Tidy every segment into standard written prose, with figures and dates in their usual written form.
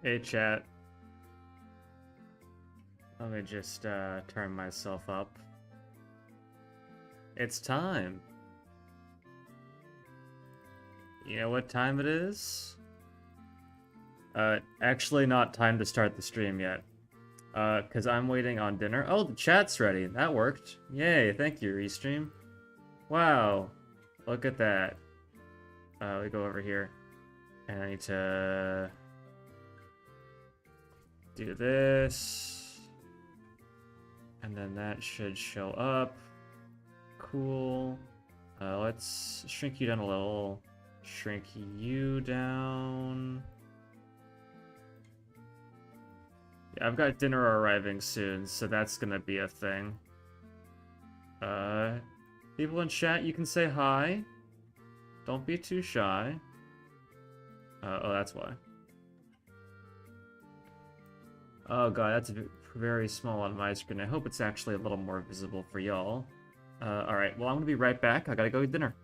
Hey, chat. Let me just turn myself up. It's time. You know what time it is? Actually not time to start the stream yet. Because I'm waiting on dinner. Oh, the chat's ready. That worked. Yay, thank you, Restream. Wow. Look at that. We go over here. And I need to do this. And then that should show up. Cool. Let's shrink you down a little. Shrink you down. Yeah, I've got dinner arriving soon, so that's gonna be a thing. People in chat, you can say hi. Don't be too shy. Oh, that's why. Oh god, that's very small on my screen. I hope it's actually a little more visible for y'all. Alright, well I'm gonna be right back. I gotta go eat dinner.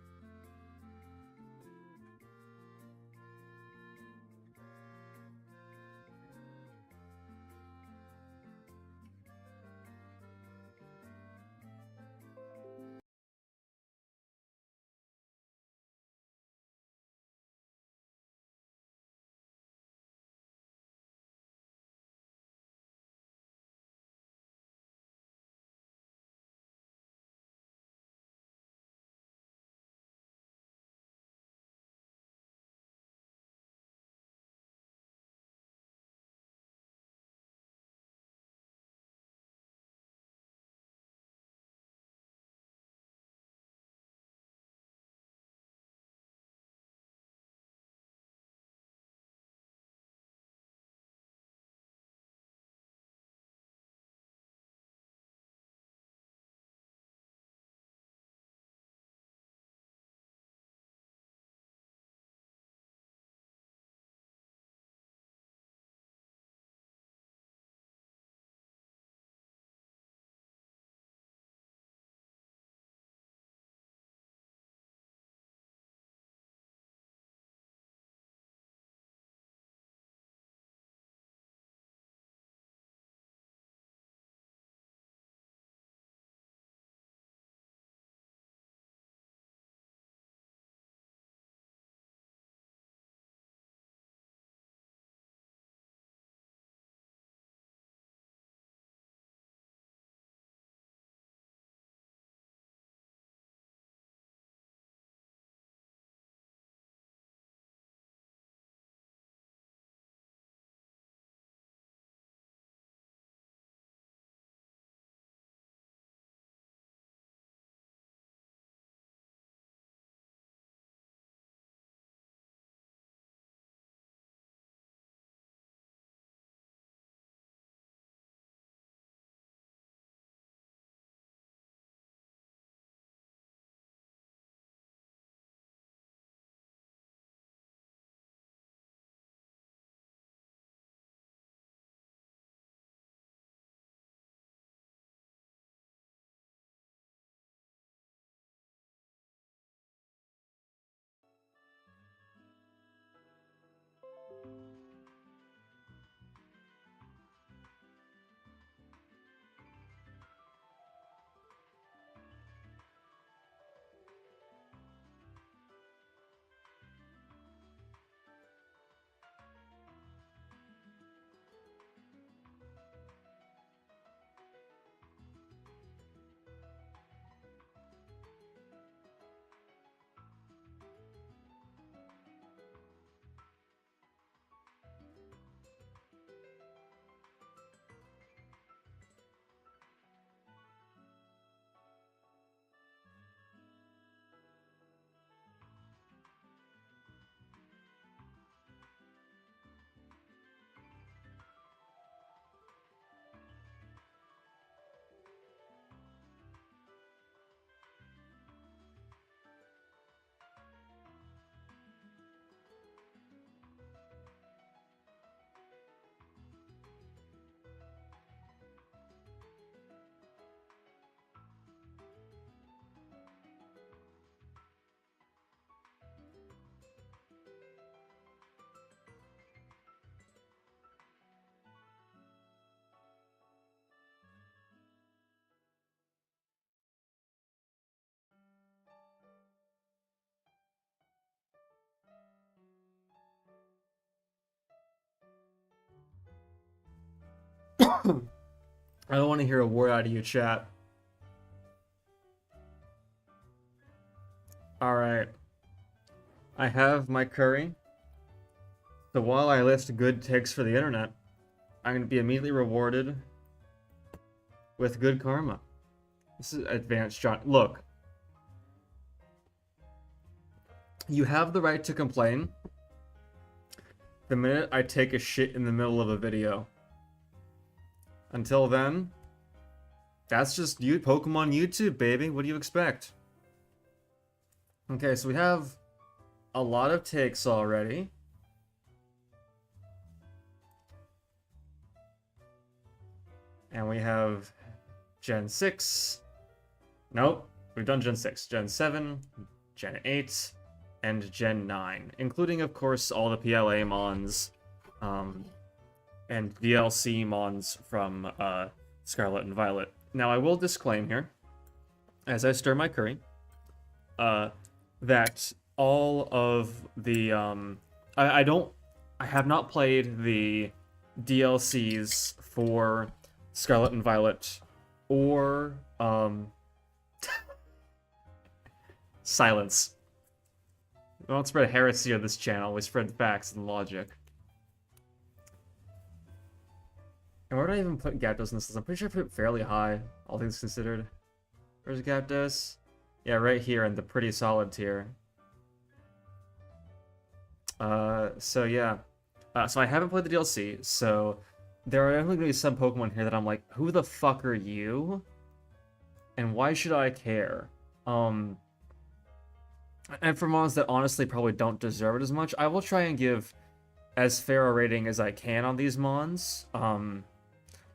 I don't want to hear a word out of you, chat. Alright. I have my curry. So while I list good takes for the internet, I'm going to be immediately rewarded with good karma. This is advanced John. Look. You have the right to complain the minute I take a shit in the middle of a video. Until then, that's just you, Pokemon YouTube, baby. What do you expect? Okay, so we have a lot of takes already. And we have Gen 6. Nope, we've done Gen 6. Gen 7, Gen 8, and Gen 9. Including, of course, all the PLA mons. And DLC mons from Scarlet and Violet. Now, I will disclaim here, as I stir my curry, that all of the I have not played the DLCs for Scarlet and Violet or silence. We don't spread heresy on this channel, we spread facts and logic. And where do I even put Gyarados in this list? I'm pretty sure I put it fairly high, all things considered. Where's Gyarados? Yeah, right here in the pretty solid tier. So yeah. So I haven't played the DLC, so there are definitely going to be some Pokemon here that I'm like, who the fuck are you? And why should I care? And for mons that honestly probably don't deserve it as much, I will try and give as fair a rating as I can on these mons.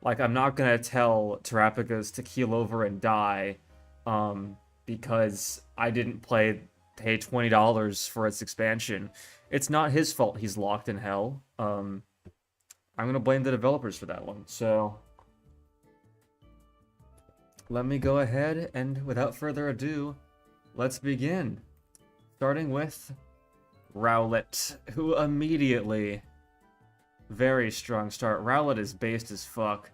Like, I'm not gonna tell Terapagos to keel over and die, because I didn't pay $20 for its expansion. It's not his fault he's locked in hell. I'm gonna blame the developers for that one, so let me go ahead and, without further ado, let's begin. Starting with Rowlet, who immediately... Very strong start. Rowlet is based as fuck.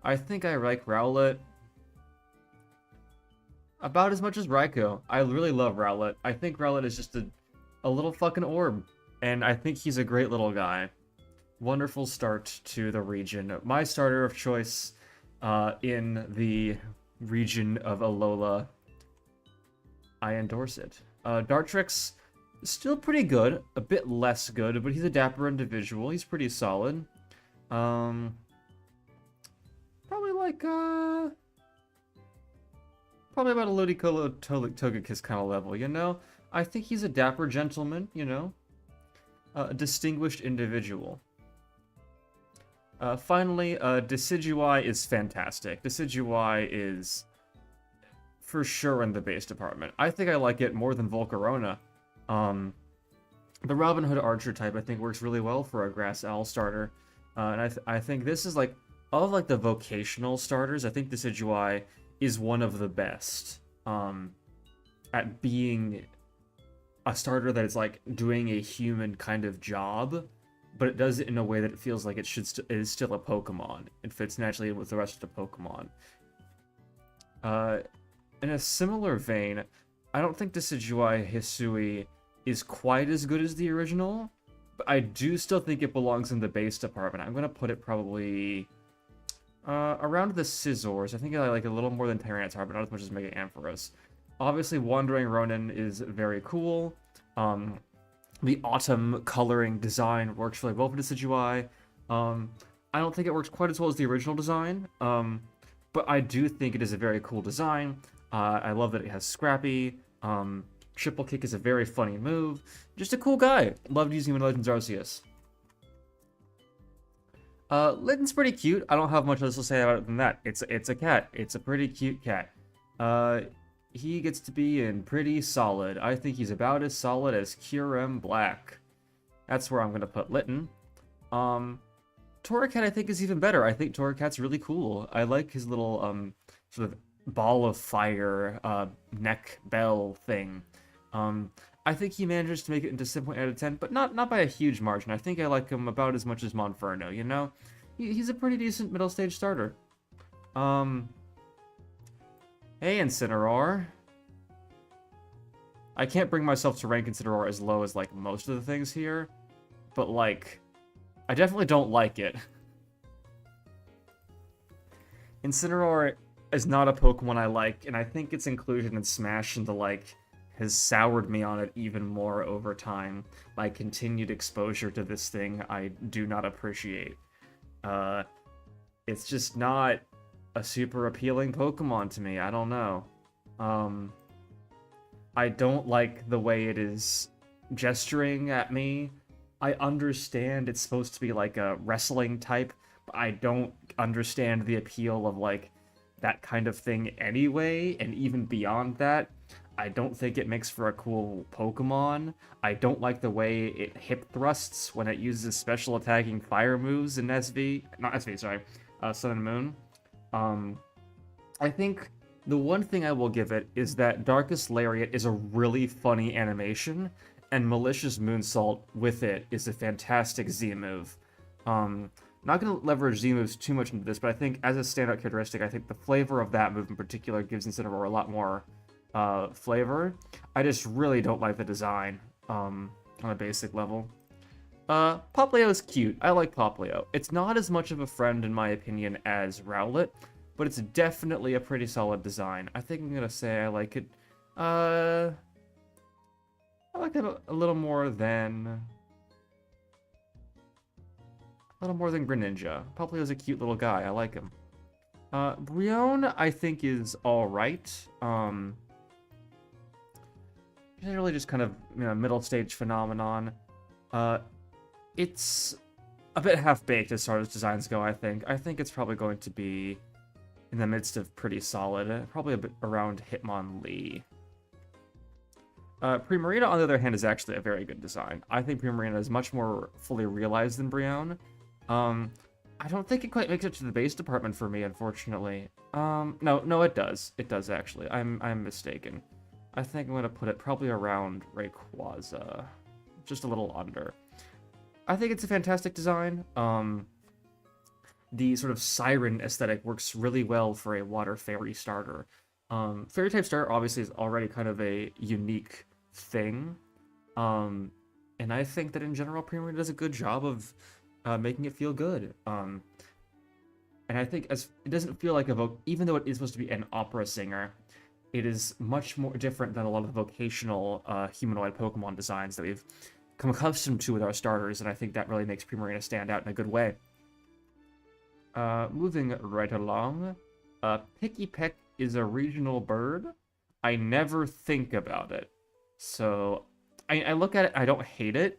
I think I like Rowlet about as much as Raikou. I really love Rowlet. I think Rowlet is just a little fucking orb. And I think he's a great little guy. Wonderful start to the region. My starter of choice in the region of Alola. I endorse it. Dartrix... Still pretty good, a bit less good, but he's a dapper individual. He's pretty solid. Probably like, probably about a Ludicolo Togekiss kind of level, you know? I think he's a dapper gentleman, you know? A distinguished individual. Finally, Decidueye is fantastic. Decidueye is for sure in the base department. I think I like it more than Volcarona. The Robin Hood Archer type I think works really well for a Grass Owl starter, and I think this is like, of like the vocational starters, I think Decidueye is one of the best at being a starter that is like doing a human kind of job, but it does it in a way that it feels like it is still a Pokemon. It fits naturally with the rest of the Pokemon. In a similar vein, I don't think Decidueye Hisui is quite as good as the original, but I do still think it belongs in the base department. I'm going to put it probably around the Scizors. I think I like a little more than Tyranitar, but not as much as Mega Ampharos. Obviously, Wandering Ronin is very cool. The autumn coloring design works really well for Decidueye. I don't think it works quite as well as the original design, but I do think it is a very cool design. I love that it has Scrappy. Triple Kick is a very funny move. Just a cool guy. Loved using him in Legends Arceus. Litten's pretty cute. I don't have much else to say about it than that. It's a cat. It's a pretty cute cat. He gets to be in pretty solid. I think he's about as solid as Kyurem Black. That's where I'm going to put Litten. Torracat I think is even better. I think Torracat's really cool. I like his little sort of ball of fire neck bell thing. I think he manages to make it into 7.8 out of 10, but not by a huge margin. I think I like him about as much as Monferno, you know? he's a pretty decent middle stage starter. Hey, Incineroar. I can't bring myself to rank Incineroar as low as, like, most of the things here, but, like, I definitely don't like it. Incineroar is not a Pokemon I like, and I think its inclusion in Smash into, like, has soured me on it even more over time. My continued exposure to this thing I do not appreciate. It's just not a super appealing Pokemon to me. I don't know. I don't like the way it is gesturing at me. I understand it's supposed to be like a wrestling type, but I don't understand the appeal of like that kind of thing anyway, and even beyond that, I don't think it makes for a cool Pokemon. I don't like the way it hip thrusts when it uses special attacking fire moves in Sun and Moon. I think the one thing I will give it is that Darkest Lariat is a really funny animation, and Malicious Moonsault with it is a fantastic Z move. Not going to leverage Z moves too much into this, but I think as a standout characteristic, I think the flavor of that move in particular gives Incineroar a lot more flavor. I just really don't like the design on a basic level. Popplio is cute. I like Popplio. It's not as much of a friend, in my opinion, as Rowlet, but it's definitely a pretty solid design. I think I'm going to say I like it. I like it a little more than... Greninja. Popplio is a cute little guy. I like him. Brionne, I think, is alright. Generally just kind of, you know, middle stage phenomenon. It's a bit half-baked as far as designs go, I think. I think it's probably going to be in the midst of pretty solid. Probably a bit around Hitmonlee. Primarina, on the other hand, is actually a very good design. I think Primarina is much more fully realized than Brionne. I don't think it quite makes it to the base department for me, unfortunately. No, it does. It does, actually. I'm mistaken. I think I'm going to put it probably around Rayquaza. Just a little under. I think it's a fantastic design. The sort of siren aesthetic works really well for a water fairy starter. Fairy type starter obviously is already kind of a unique thing. And I think that in general, Primarina does a good job of making it feel good. And I think it doesn't feel like even though it is supposed to be an opera singer, it is much more different than a lot of the vocational humanoid Pokemon designs that we've come accustomed to with our starters, and I think that really makes Primarina stand out in a good way. Moving right along, Picky Peck is a regional bird. I never think about it. So, I look at it, I don't hate it,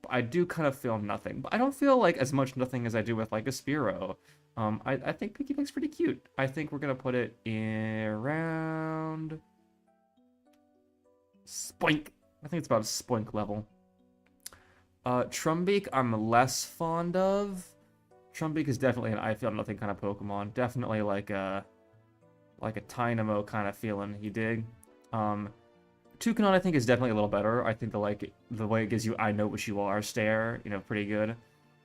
but I do kind of feel nothing. But I don't feel like as much nothing as I do with like a Spearow. I think Picky Peck's pretty cute. I think we're gonna put it in around Spoink. I think it's about a Spoink level. Trumbeak I'm less fond of. Trumbeak is definitely an I feel nothing kind of Pokemon. Definitely like a Tynamo kind of feeling, you dig? Toucanon I think is definitely a little better. I think the way it gives you I know what you are stare, you know, pretty good.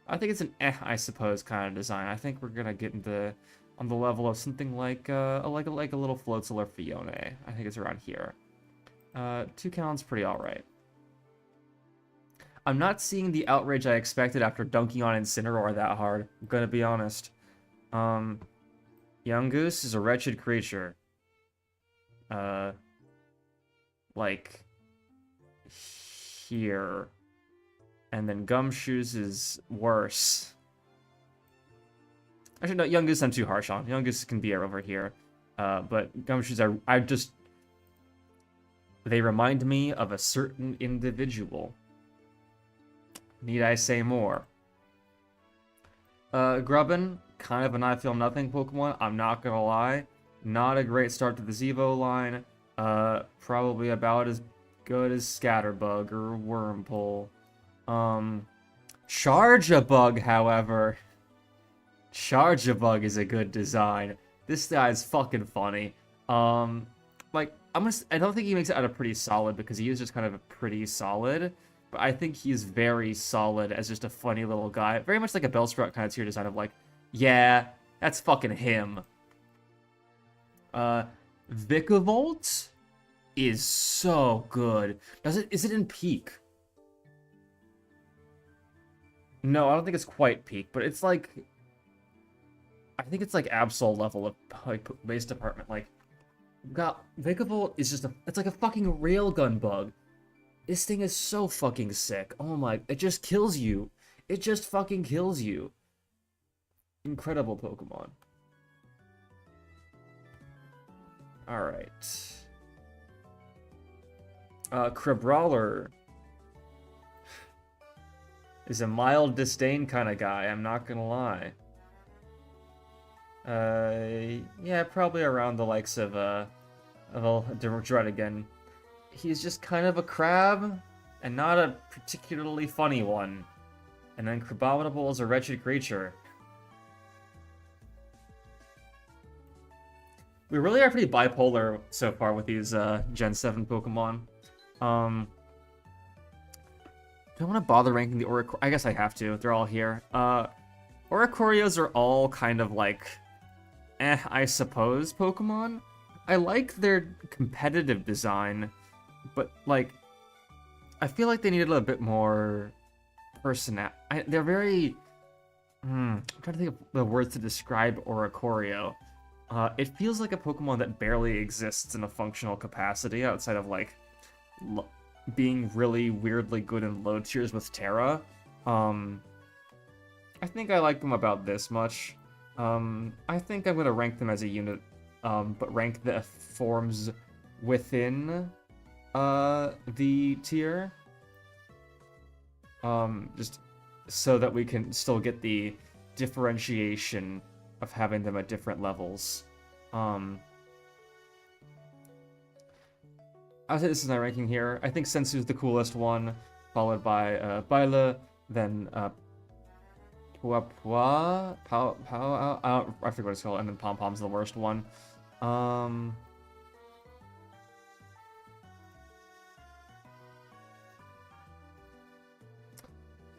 I think it's an I suppose kind of design. I think we're gonna get into on the level of something like a little Floatzel or Fione. I think it's around here. Toucanon's pretty alright. I'm not seeing the outrage I expected after dunking on Incineroar that hard. I'm gonna be honest. Yungoos is a wretched creature. Like here. And then Gumshoes is worse. Actually, no, Yungoos I'm too harsh on. Yungoos can be over here. But Gumshoes they remind me of a certain individual. Need I say more? Grubbin, kind of an I feel nothing Pokemon, I'm not gonna lie. Not a great start to the Zevo line. Probably about as good as Scatterbug or Wurmple. Charge-a-Bug, however. Charge-a-Bug is a good design. This guy's fucking funny. Like, I don't think he makes it out of pretty solid because he is just kind of a pretty solid. But I think he's very solid as just a funny little guy. Very much like a Bellsprout kind of tier design of like, Yeah, that's fucking him. Vikavolt is so good. Is it in peak? No, I don't think it's quite peak, but it's like I think it's like Absol level of like base department. Like, got Vikavolt is just it's like a fucking railgun bug. This thing is so fucking sick. Oh my, it just kills you. It just fucking kills you. Incredible Pokemon. Alright. Crabrawler is a mild disdain kind of guy, I'm not gonna lie. Yeah, probably around the likes of Dredigan. He's just kind of a crab, and not a particularly funny one. And then Crabominable is a wretched creature. We really are pretty bipolar so far with these Gen 7 Pokemon. Do I want to bother ranking the Oricorio? I guess I have to. They're all here. Oricorios are all kind of like, I suppose, Pokemon. I like their competitive design, but like, I feel like they need a little bit more they're very. I'm trying to think of the words to describe Oricorio. It feels like a Pokemon that barely exists in a functional capacity outside of like being really weirdly good in low tiers with Terra. I think I like them about this much. I think I'm gonna rank them as a unit, but rank the forms within the tier. Just so that we can still get the differentiation of having them at different levels. I would say this is my ranking here. I think Sensu's the coolest one, followed by Baila, then Puapua, I forget what it's called, and then Pom Pom's the worst one.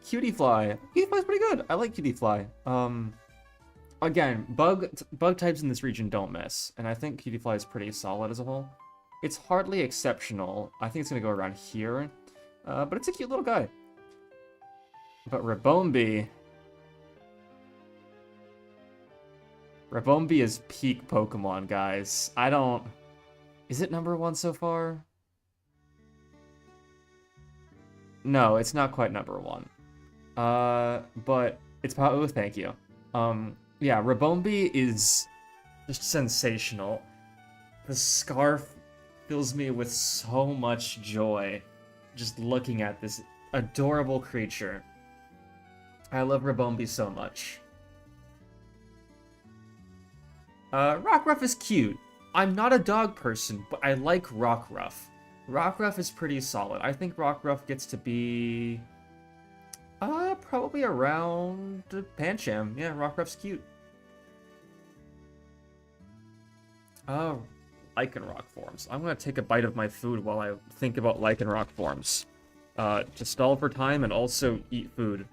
Cutie Fly. Cutie Fly's pretty good. I like Cutie Fly. Again, bug types in this region don't miss, and I think Cutie Fly is pretty solid as a whole. It's hardly exceptional. I think it's gonna go around here, but it's a cute little guy. But Rabombi is peak Pokemon, guys. Is it number 1 so far? No, it's not quite number 1. But it's probably, thank you. Yeah, Rabombi is just sensational. The scarf fills me with so much joy just looking at this adorable creature. I love Rabombi so much. Rockruff is cute. I'm not a dog person, but I like Rockruff. Rockruff is pretty solid. I think Rockruff gets to be probably around Pancham. Yeah, Rockruff's cute. Lycanroc forms. I'm gonna take a bite of my food while I think about Lycanroc forms. To stall for time and also eat food.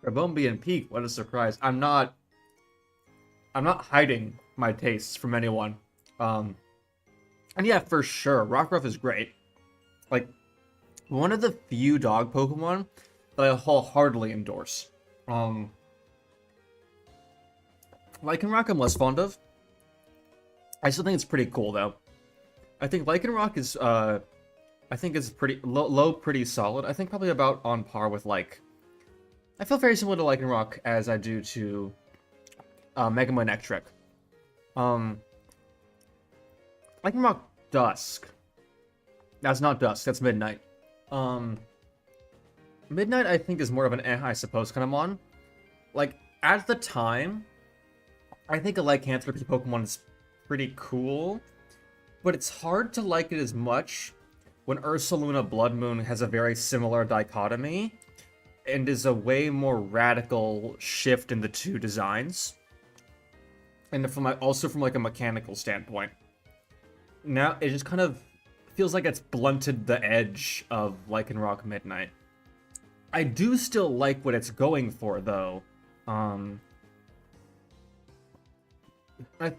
Rabombi and Peak, what a surprise. I'm not hiding my tastes from anyone. And yeah, for sure, Rockruff is great. Like, one of the few dog Pokemon that I wholeheartedly endorse. Lycanroc I'm less fond of. I still think it's pretty cool, though. I think Lycanroc is, I think it's pretty low, pretty solid. I think probably about on par with, like... I feel very similar to Lycanroc as I do to Megamon Ectric. Lycanroc Dusk. That's not Dusk, that's Midnight. Midnight, I think, is more of an I suppose kind of mon. Like, at the time, I think a Lycanthropy Pokemon is pretty cool, but it's hard to like it as much when Ursaluna Blood Moon has a very similar dichotomy and is a way more radical shift in the two designs. And also from like a mechanical standpoint. Now, it just kind of feels like it's blunted the edge of Lycanroc Midnight. I do still like what it's going for, though.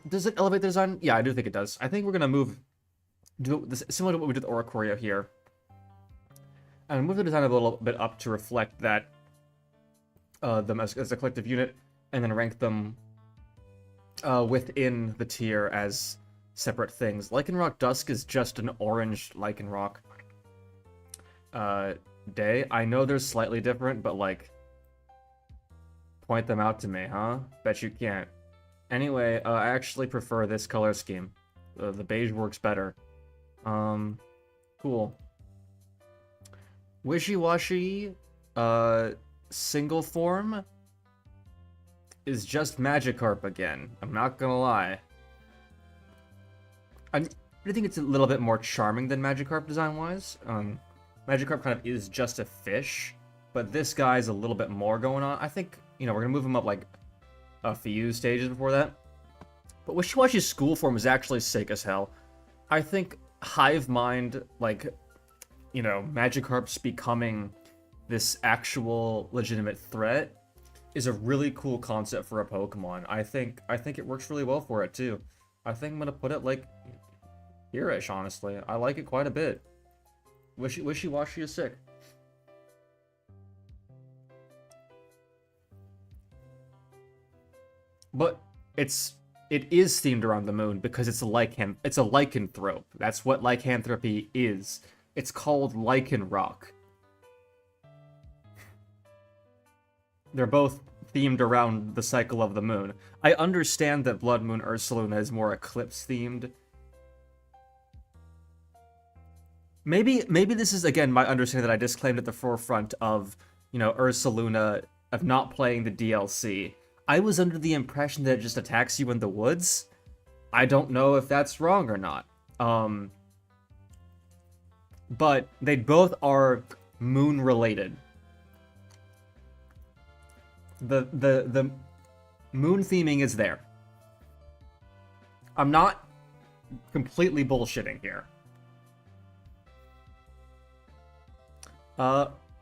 Does it elevate the design? Yeah, I do think it does. I think we're gonna do this similar to what we did with Oricorio here, and move the design a little bit up to reflect that them as a collective unit, and then rank them within the tier as separate things. Lycanroc Dusk is just an orange Lycanroc day. I know they're slightly different, but like, point them out to me, huh? Bet you can't. Anyway, I actually prefer this color scheme. The beige works better. Cool. Wishy-washy, single form is just Magikarp again. I'm not gonna lie. I think it's a little bit more charming than Magikarp design-wise. Magikarp kind of is just a fish, but this guy's a little bit more going on. I think, you know, we're gonna move him up like a few stages before that. But Wishy-washy's school form is actually sick as hell. I think Hive Mind, like, you know, Magikarp's becoming this actual legitimate threat is a really cool concept for a Pokemon. I think it works really well for it too. I think I'm gonna put it like here-ish, honestly. I like it quite a bit. Wishy-washy is sick. But it is themed around the moon because it's a lycanthrope. That's what lycanthropy is. It's called Lycanroc. They're both themed around the cycle of the moon. I understand that Blood Moon Ursaluna is more eclipse themed. Maybe this is, again, my understanding that I disclaimed at the forefront of, you know, Ursaluna, of not playing the DLC. I was under the impression that it just attacks you in the woods. I don't know if that's wrong or not. But they both are moon related. The moon theming is there. I'm not completely bullshitting here.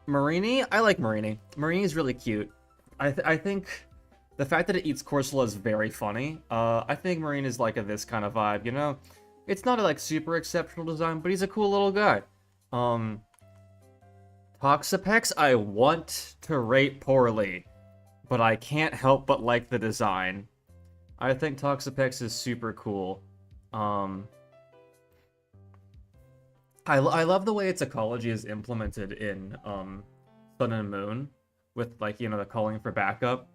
Marini? I like Marini. Marini is really cute. I think the fact that it eats Corsola is very funny. I think Marine is like this kind of vibe, you know? It's not a like super exceptional design, but he's a cool little guy. Toxapex, I want to rate poorly, but I can't help but like the design. I think Toxapex is super cool. I love the way its ecology is implemented in Sun and Moon, with like, you know, the calling for backup.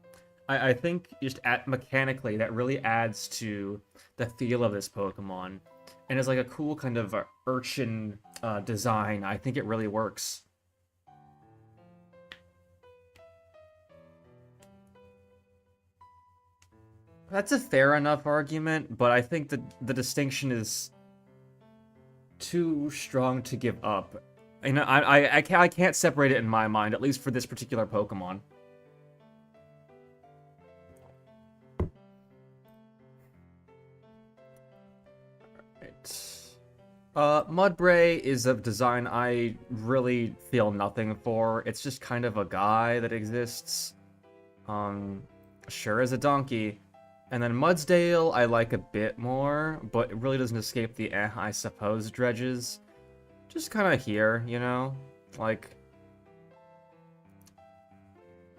I think just mechanically that really adds to the feel of this Pokemon, and it's like a cool kind of urchin design. I think it really works. That's a fair enough argument, but I think that the distinction is too strong to give up. You know, I can't separate it in my mind, at least for this particular Pokemon. Mudbray is a design I really feel nothing for. It's just kind of a guy that exists. Sure as a donkey. And then Mudsdale I like a bit more, but it really doesn't escape the I suppose dredges. Just kind of here, you know? Like,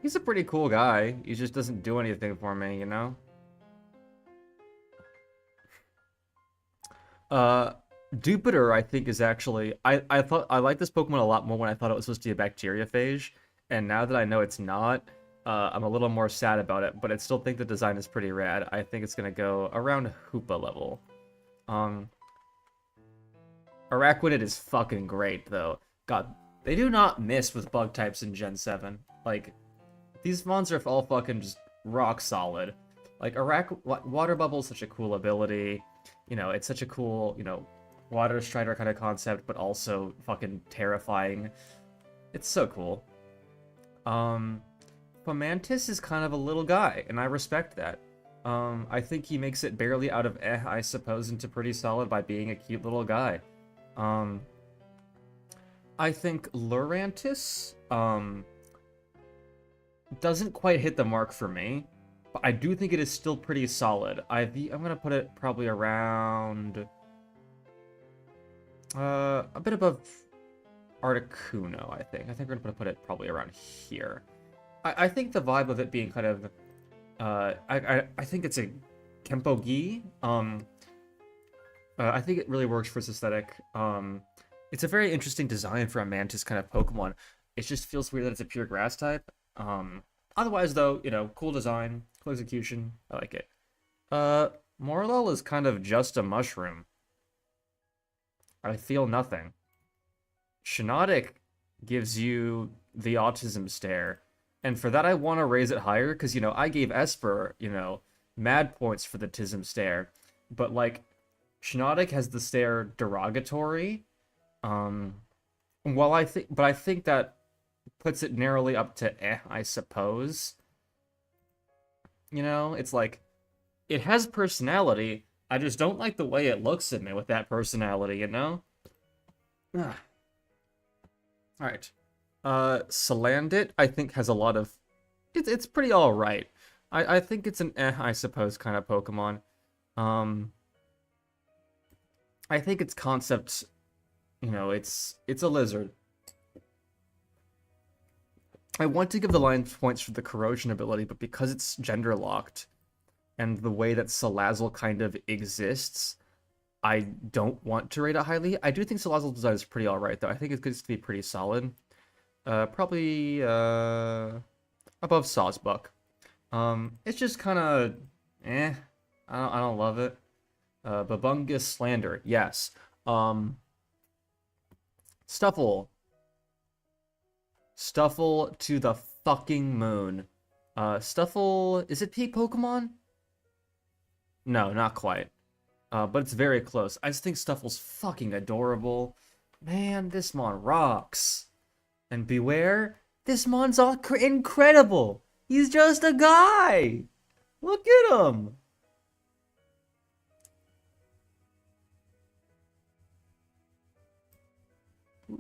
he's a pretty cool guy. He just doesn't do anything for me, you know? Uh, Jupiter, I think, is actually I thought I like this Pokemon a lot more when I thought it was supposed to be a bacteriophage, and now that I know it's not, I'm a little more sad about it. But I still think the design is pretty rad. I think it's gonna go around Hoopa level. Um, Araquanid is fucking great though. God, they do not miss with bug types in Gen 7. Like, these mons are all fucking just rock solid. Like, Water Bubble is such a cool ability. You know, it's such a cool, Water Strider kind of concept, but also fucking terrifying. It's so cool. Fomantis is kind of a little guy, and I respect that. I think he makes it barely out of I suppose, into pretty solid by being a cute little guy. I think Lurantis, doesn't quite hit the mark for me, but I do think it is still pretty solid. I'm gonna put it probably around a bit above Articuno, I think. I think we're gonna put it probably around here. I think the vibe of it being kind of I think it's a Kempo-gi. I think it really works for its aesthetic. It's a very interesting design for a Mantis kind of Pokemon. It just feels weird that it's a pure grass type. Otherwise, though, cool design, cool execution. I like it. Morlul is kind of just a mushroom. I feel nothing. Shiinotic gives you the autism stare. And for that, I want to raise it higher, because, I gave Esper, mad points for the Tism stare. But, like, Shiinotic has the stare derogatory. But I think that puts it narrowly up to I suppose. It's like, it has personality, I just don't like the way it looks at me with that personality, Alright. Salandit, I think, has a lot of... It's pretty alright. I think it's an I suppose kind of Pokemon. I think its concept, it's a lizard. I want to give the line points for the corrosion ability, but because it's gender locked and the way that Salazzle kind of exists, I don't want to rate it highly. I do think Salazzle's design is pretty alright, though. I think it gets to be pretty solid. Probably above Sawsbuck. It's just kind of I don't love it. Babungus Slander, yes. Stuffle to the fucking moon. Stuffle, is it peak Pokemon? No, not quite. But it's very close. I just think Stuffle's fucking adorable. Man, this mon rocks. And beware, this mon's all incredible. He's just a guy. Look at him.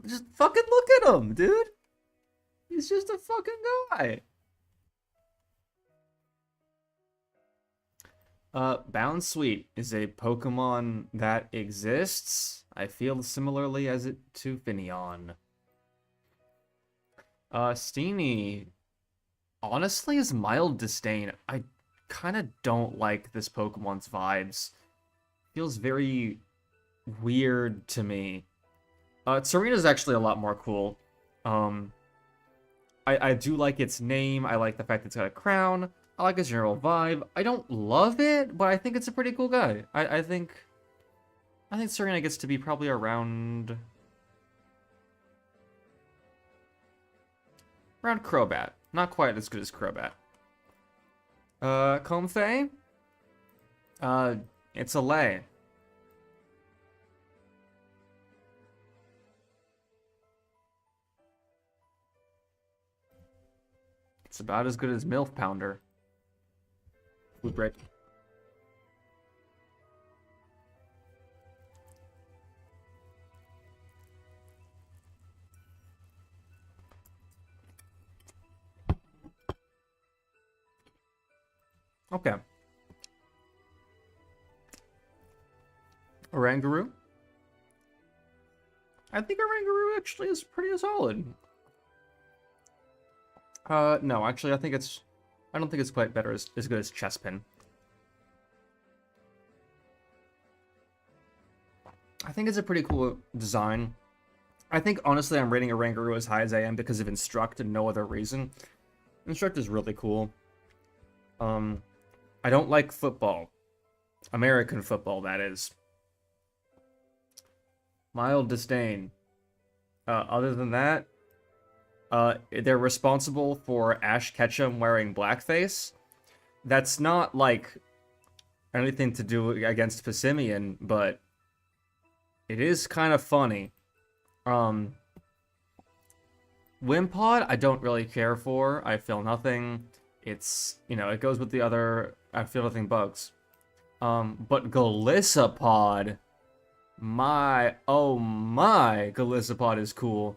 Just fucking look at him, dude. He's just a fucking guy. Bound Sweet is a Pokemon that exists. I feel similarly as it to Finneon. Steenie, honestly, is mild disdain. I kind of don't like this Pokemon's vibes. Feels very weird to me. Serena's actually a lot more cool. I do like its name. I like the fact it's got a crown. I like its general vibe. I don't love it, but I think it's a pretty cool guy. I think Serena gets to be probably around Crobat. Not quite as good as Crobat. Comfey? It's a lay. It's about as good as MILF Pounder. Food break. Okay. Oranguru? I think Oranguru actually is pretty solid. No, actually, I don't think it's quite better as good as Chespin. I think it's a pretty cool design. I think, honestly, I'm rating a Rangaroo as high as I am because of Instruct and no other reason. Instruct is really cool. I don't like football. American football, that is. Mild disdain. Other than that, they're responsible for Ash Ketchum wearing blackface. That's not, like, anything to do against Passimian, but it is kind of funny. Wimpod, I don't really care for. I feel nothing. It's, you know, it goes with the other I feel nothing bugs. But Galissapod, oh my, Galissapod is cool.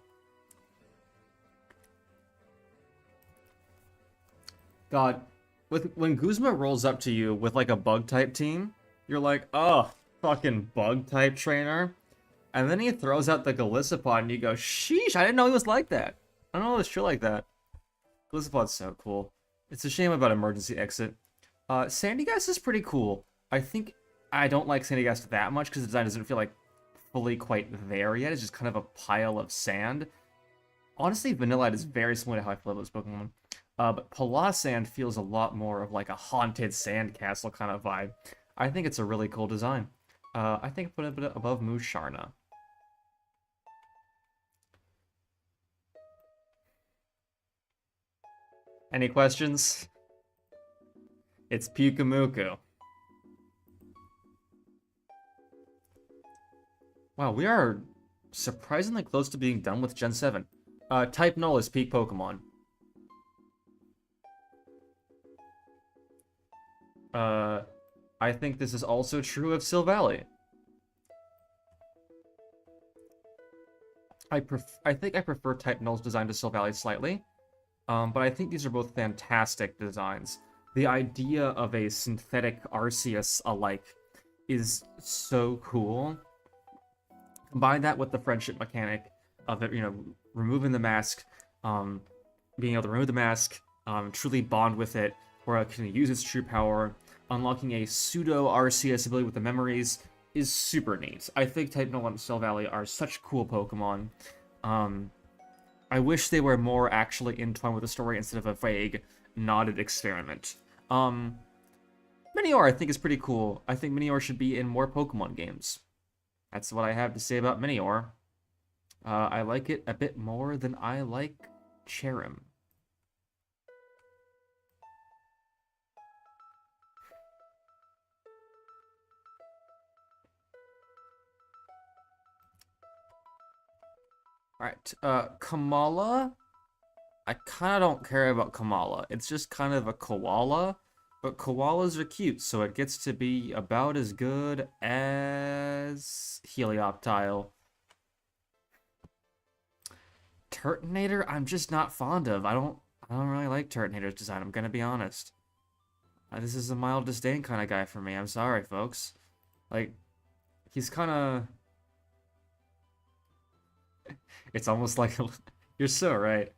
God, when Guzma rolls up to you with like a bug type team, you're like, oh, fucking bug type trainer. And then he throws out the Galissapod and you go, sheesh, I didn't know he was like that. I don't know it was true like that. Galissapod's so cool. It's a shame about emergency exit. Sandygast is pretty cool. I think I don't like Sandygast that much because the design doesn't feel like fully quite there yet. It's just kind of a pile of sand. Honestly, Vanillite is very similar to how I feel about this Pokemon. But Palossand feels a lot more of like a haunted sandcastle kind of vibe. I think it's a really cool design. I think I put it a bit above Musharna. Any questions? It's Pyukumuku. Wow, we are surprisingly close to being done with Gen 7. Type Null is peak Pokemon. I think this is also true of Silvally. I think I prefer Type Null's design to Silvally slightly. But I think these are both fantastic designs. The idea of a synthetic Arceus alike is so cool. Combine that with the friendship mechanic of it, you know, removing the mask, being able to remove the mask, truly bond with it, where it can use its true power, unlocking a pseudo Arceus ability with the memories is super neat. I think Type Null and Silvally are such cool Pokemon. I wish they were more actually entwined with the story instead of a vague, nodded experiment. Minior I think is pretty cool. I think Minior should be in more Pokemon games. That's what I have to say about Minior. I like it a bit more than I like Cherim. Alright, Kamala? I kind of don't care about Kamala. It's just kind of a koala, but koalas are cute, so it gets to be about as good as Helioptile. Turtonator, I'm just not fond of. I don't really like Turtonator's design, I'm gonna be honest. This is a mild disdain kind of guy for me. I'm sorry, folks. Like, he's kind of... It's almost like you're so right.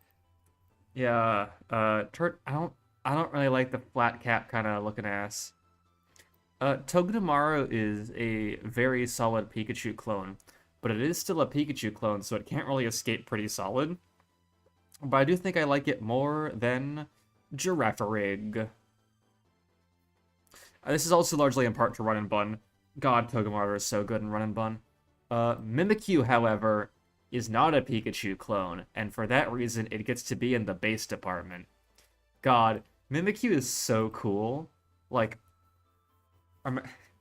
Yeah, I don't really like the flat cap kind of looking ass. Togedemaru is a very solid Pikachu clone, but it is still a Pikachu clone, so it can't really escape pretty solid. But I do think I like it more than Girafarig. This is also largely in part to Run and Bun. God, Togedemaru is so good in Run and Bun. Mimikyu, however, is not a Pikachu clone, and for that reason, it gets to be in the base department. God, Mimikyu is so cool. Like,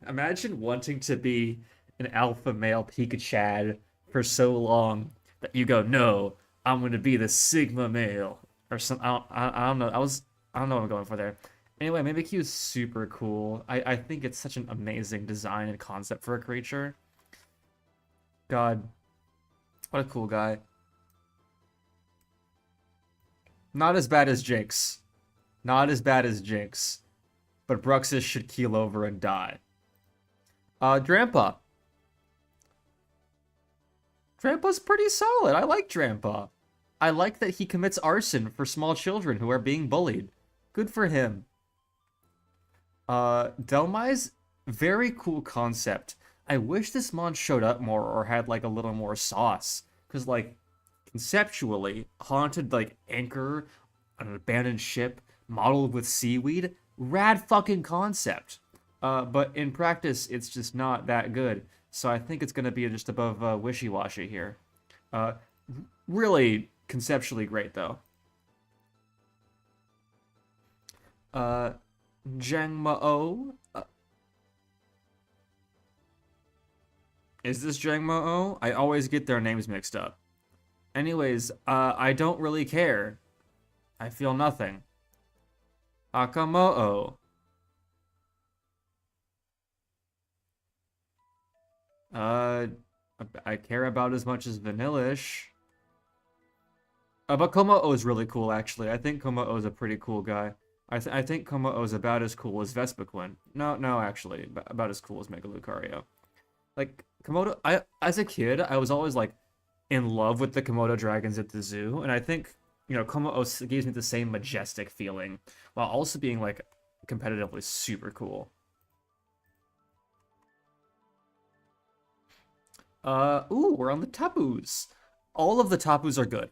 imagine wanting to be an alpha male Pikachu for so long that you go, no, I'm going to be the Sigma male, or some. I don't know. I don't know what I'm going for there. Anyway, Mimikyu is super cool. I think it's such an amazing design and concept for a creature. God. What a cool guy. Not as bad as Jinx. Not as bad as Jinx. But Bruxus should keel over and die. Drampa. Drampa's pretty solid. I like Drampa. I like that he commits arson for small children who are being bullied. Good for him. Delmai's very cool concept. I wish this mod showed up more or had like a little more sauce. Because like conceptually, haunted like anchor on an abandoned ship modeled with seaweed, rad fucking concept. But in practice, it's just not that good. So I think it's gonna be just above wishy-washy here. Uh, really conceptually great though. Uh, Jangmo-o. Is this Jangmo-o? I always get their names mixed up. Anyways, I don't really care. I feel nothing. Akamo'o. Uh, I care about as much as Vanillish. But Komo-o is really cool, actually. I think Komo-o is a pretty cool guy. I think Komo-o is about as cool as Vespiquen. No, actually, about as cool as Mega Lucario. Like, Komodo, as a kid, I was always, like, in love with the Komodo dragons at the zoo, and I think, you know, Komo-o gives me the same majestic feeling, while also being, like, competitively super cool. Ooh, we're on the Tapus. All of the Tapus are good.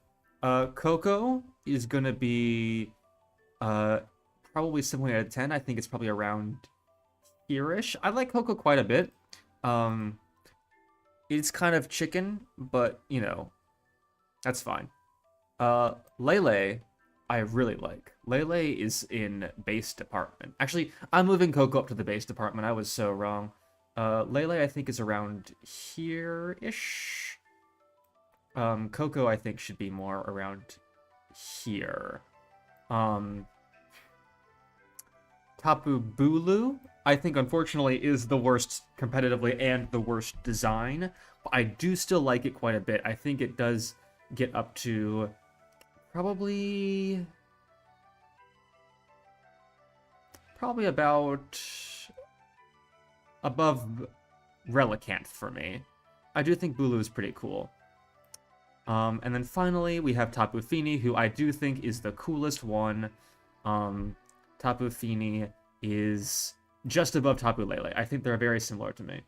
Coco is gonna be, probably 7 out of 10. I think it's probably around here-ish. I like Coco quite a bit. It's kind of chicken, but, you know, that's fine. Lele, I really like. Lele is in base department. Actually, I'm moving Coco up to the base department. I was so wrong. Lele, I think, is around here-ish. Coco, I think, should be more around here. Tapu Bulu, I think, unfortunately, is the worst competitively and the worst design. But I do still like it quite a bit. I think it does get up to probably about above Relicanth for me. I do think Bulu is pretty cool. And then finally, we have Tapu Fini, who I do think is the coolest one. Tapu Fini is just above Tapu Lele. I think they're very similar to me.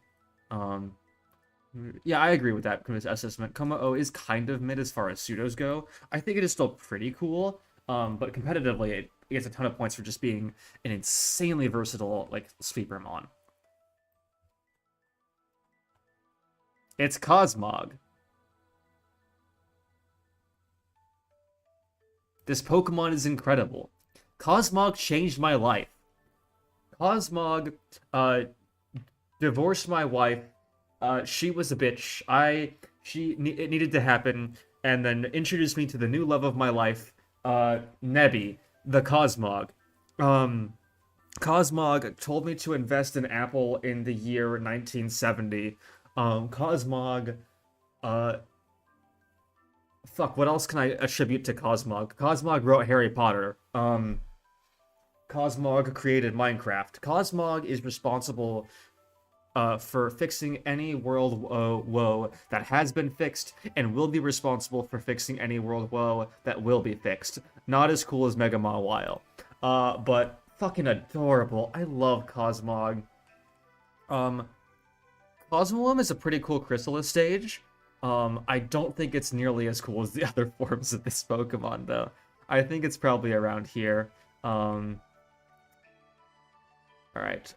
Yeah, I agree with that assessment. Komo-o is kind of mid as far as pseudos go. I think it is still pretty cool, but competitively, it gets a ton of points for just being an insanely versatile, like, sweeper mon. It's Cosmog. This Pokemon is incredible. Cosmog changed my life. Cosmog, divorced my wife. She was a bitch. It needed to happen, and then introduced me to the new love of my life, Nebby, the Cosmog. Cosmog told me to invest in Apple in the year 1970. Cosmog, fuck, what else can I attribute to Cosmog? Cosmog wrote Harry Potter. Cosmog created Minecraft. Cosmog is responsible for fixing any world woe that has been fixed, and will be responsible for fixing any world woe that will be fixed. Not as cool as Mega Mawile, but fucking adorable. I love Cosmog. Cosmoem is a pretty cool Chrysalis stage. I don't think it's nearly as cool as the other forms of this Pokemon, though. I think it's probably around here. Alright.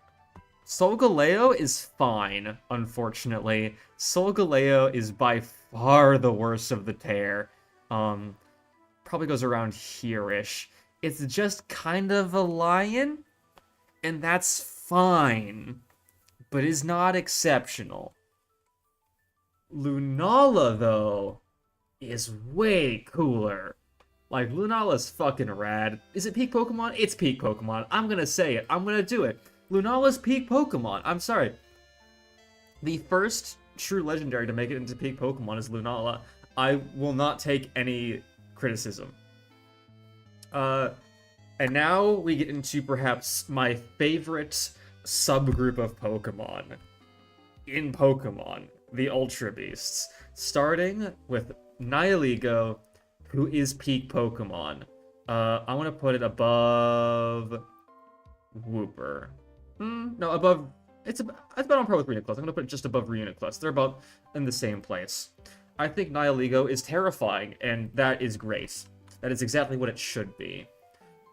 Solgaleo is fine, unfortunately. Solgaleo is by far the worst of the tear. Probably goes around here-ish. It's just kind of a lion, and that's fine, but is not exceptional. Lunala, though, is way cooler. Like, Lunala's fucking rad. Is it peak Pokemon? It's peak Pokemon. I'm gonna say it. I'm gonna do it. Lunala's peak Pokemon. I'm sorry. The first true legendary to make it into peak Pokemon is Lunala. I will not take any criticism. And now we get into perhaps my favorite subgroup of Pokemon in Pokemon, the Ultra Beasts. Starting with Nihilego, who is peak Pokemon. I want to put it above Wooper. No, above it's about on par with Reuniclus. I'm gonna put it just above Reuniclus. They're about in the same place. I think Nihilego is terrifying, and that is great. That is exactly what it should be.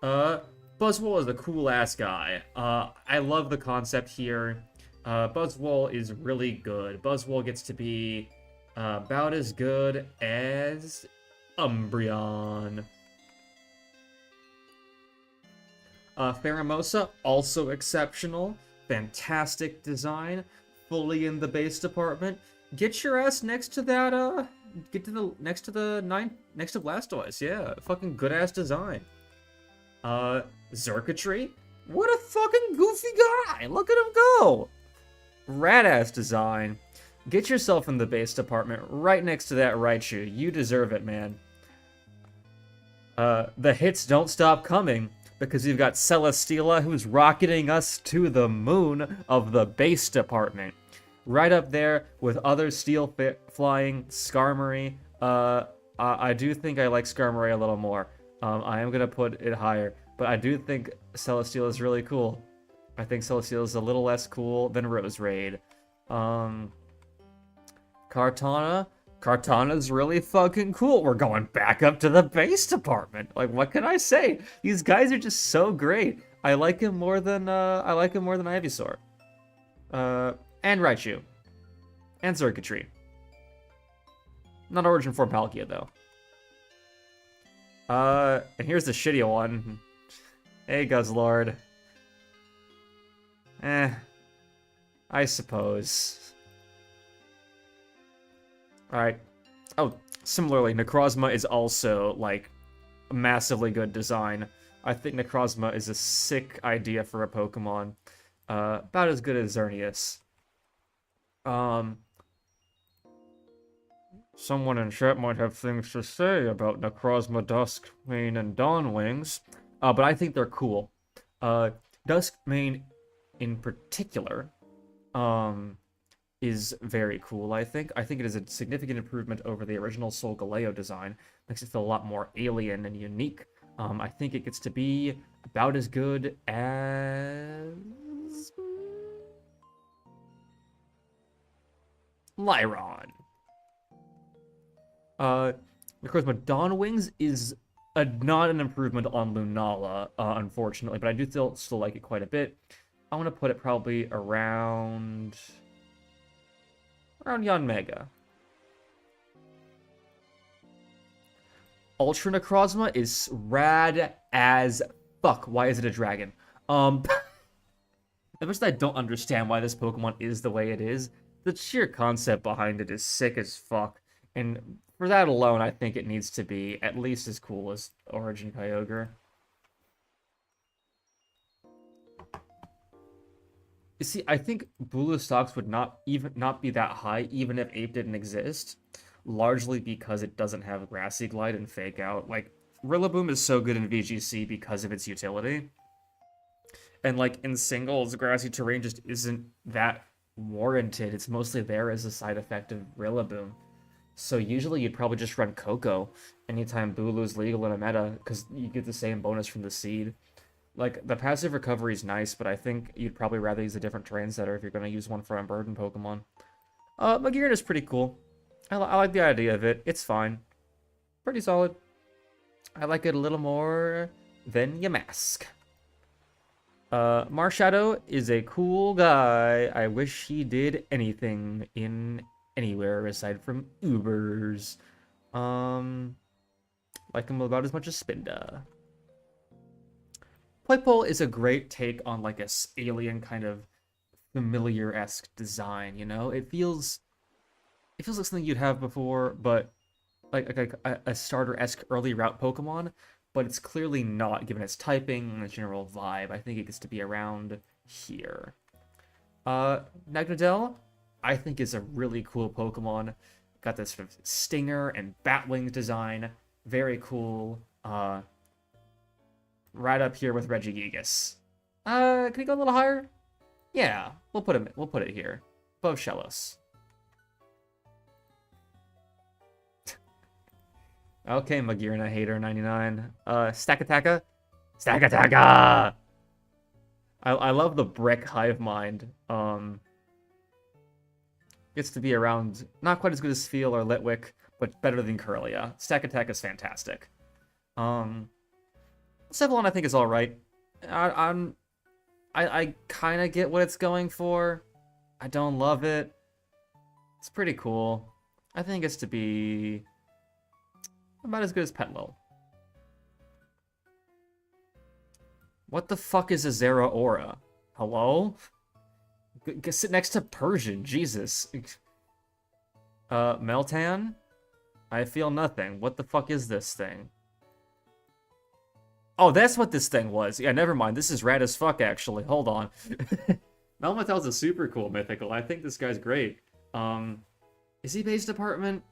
Buzzwole is a cool-ass guy. I love the concept here. Buzzwole is really good. Buzzwole gets to be about as good as Umbreon. Pheromosa, also exceptional. Fantastic design. Fully in the base department. Get your ass next to that, next to Blastoise. Yeah, fucking good-ass design. Xurkitree? What a fucking goofy guy! Look at him go! Rad-ass design. Get yourself in the base department right next to that Raichu. You deserve it, man. The hits don't stop coming because you've got Celesteela who's rocketing us to the moon of the base department. Right up there with other steel-flying Skarmory. I do think I like Skarmory a little more. I am going to put it higher. But I do think Celesteela is really cool. I think Celesteela is a little less cool than Roserade. Kartana? Kartana's really fucking cool. We're going back up to the base department. Like, what can I say? These guys are just so great. I like him more than Ivysaur. And Raichu. And Xurkitree. Not Origin Form Palkia, though. And here's the shitty one. Hey, Guzzlord. I suppose. Alright. Oh, similarly, Necrozma is also, like, a massively good design. I think Necrozma is a sick idea for a Pokemon. About as good as Xerneas. Someone in chat might have things to say about Necrozma, Duskmane, and Dawnwings, but I think they're cool. Duskmane, in particular, is very cool, I think. I think it is a significant improvement over the original Solgaleo design. Makes it feel a lot more alien and unique. I think it gets to be about as good as Lyron. Necrozma Dawnwings is not an improvement on Lunala, unfortunately, but I do still like it quite a bit. I want to put it probably around Yanmega. Ultra Necrozma is rad as fuck. Why is it a dragon? As much as I don't understand why this Pokemon is the way it is, the sheer concept behind it is sick as fuck. And for that alone, I think it needs to be at least as cool as Origin Kyogre. You see, I think Bulu stocks would not be that high even if Ape didn't exist, largely because it doesn't have Grassy Glide and Fake Out. Like, Rillaboom is so good in VGC because of its utility. And, like, in singles, Grassy Terrain just isn't that warranted. It's mostly there as a side effect of Rillaboom. So usually you'd probably just run Coco anytime Bulu's legal in a meta, because you get the same bonus from the seed. Like, the passive recovery is nice, but I think you'd probably rather use a different Transetter if you're going to use one for Unburdened Pokemon. Magirin is pretty cool. I like the idea of it. It's fine. Pretty solid. I like it a little more than Yamask. Marshadow is a cool guy. I wish he did anything in anywhere aside from Ubers. Like him about as much as Spinda. Poipole is a great take on like a alien kind of familiar-esque design, you know? It feels like something you'd have before, but like a starter-esque early route Pokemon, but it's clearly not given its typing and its general vibe. I think it gets to be around here. Nagnadel, I think is a really cool Pokemon. Got this sort of stinger and Batwing design. Very cool. Right up here with Regigigas. Can he go a little higher? Yeah, we'll put it here. Above Shellos. Okay, Magirna Hater 99. Stack Attacka. Stack Attacka! I love the brick hive mind. Gets to be around, not quite as good as Feel or Litwick, but better than Curlia. Stack Attack is fantastic. Cephaloon I think is all right. I kind of get what it's going for. I don't love it. It's pretty cool. I think it's to be about as good as Petlil. What the fuck is a Zera Aura? Hello? Sit next to Persian, Jesus. Meltan? I feel nothing. What the fuck is this thing? Oh, that's what this thing was. Yeah, never mind. This is rad as fuck, actually. Hold on. Melmetal's a super cool mythical. I think this guy's great. Is he base department?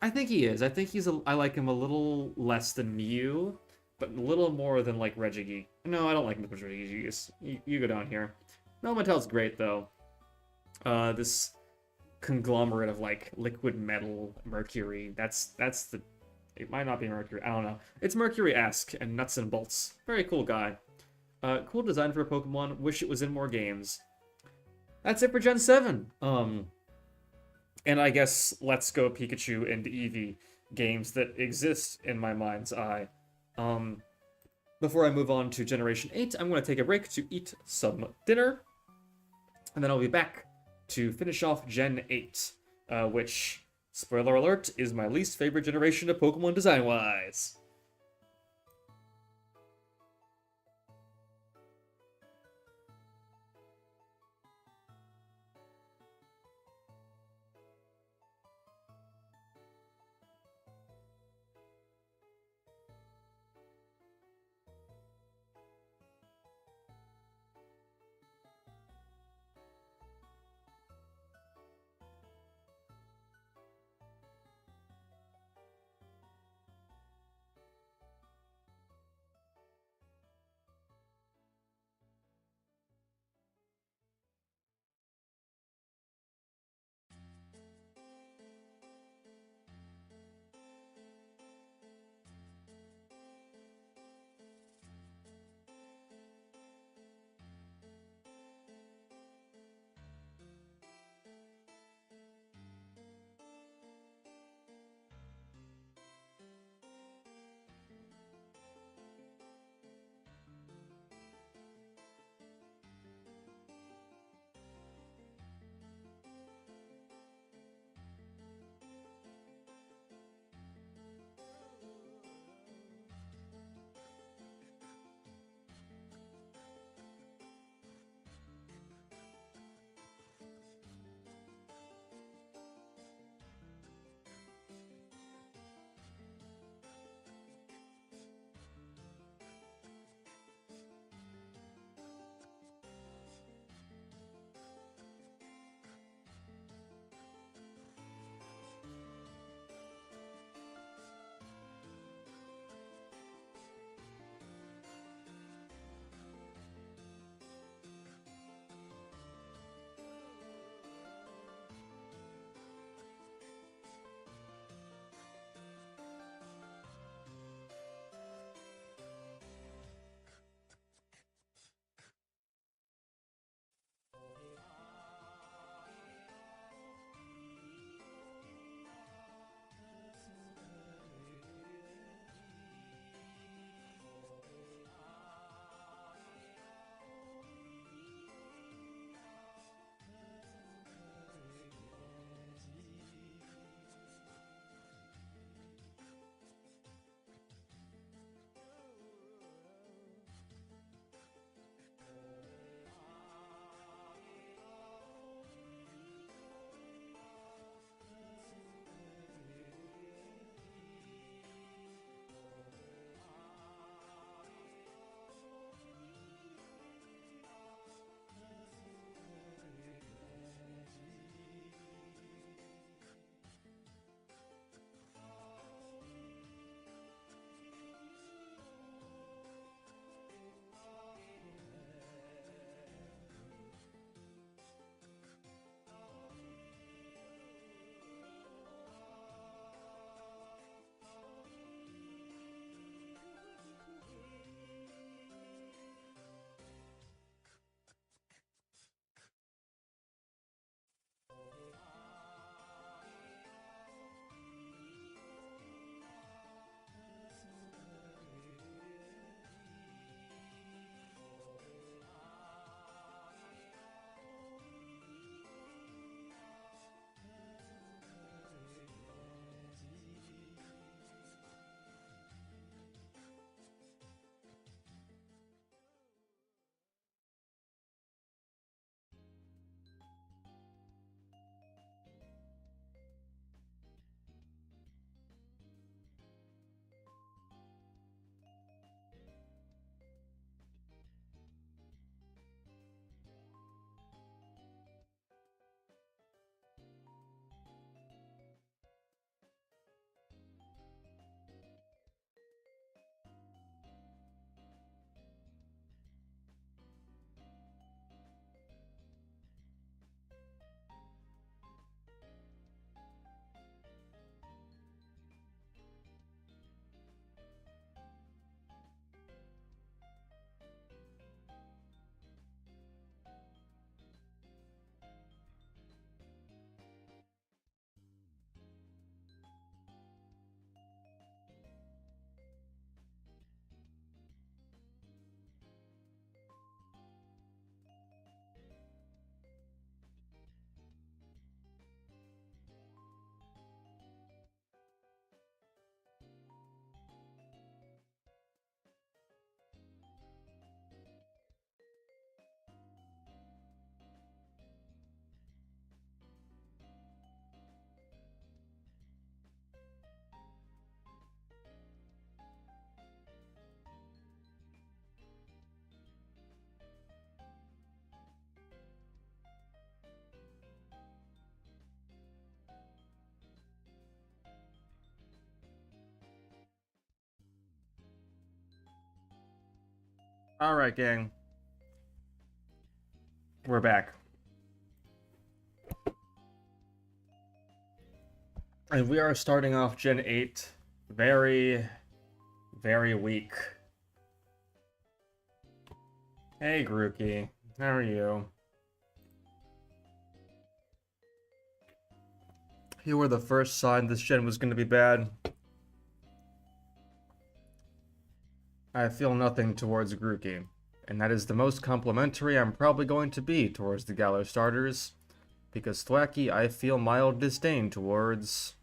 I think he is. I think I like him a little less than Mew, but a little more than, like, Reggie. No, I don't like him as much as Reggie. You go down here. Melmetal's great, though. This conglomerate of, like, liquid metal, mercury. That's the... It might not be Mercury. I don't know. It's Mercury-esque and nuts and bolts. Very cool guy. Cool design for a Pokemon. Wish it was in more games. That's it for Gen 7. And I guess Let's Go Pikachu and Eevee games that exist in my mind's eye. Before I move on to Generation 8, I'm going to take a break to eat some dinner. And then I'll be back to finish off Gen 8, which... Spoiler alert, is my least favorite generation of Pokemon design-wise. Alright, gang. We're back. And we are starting off Gen 8 very, very weak. Hey, Grookey. How are you? You were the first sign this gen was going to be bad. I feel nothing towards Grookey, and that is the most complimentary I'm probably going to be towards the Galar starters, because Thwacky I feel mild disdain towards.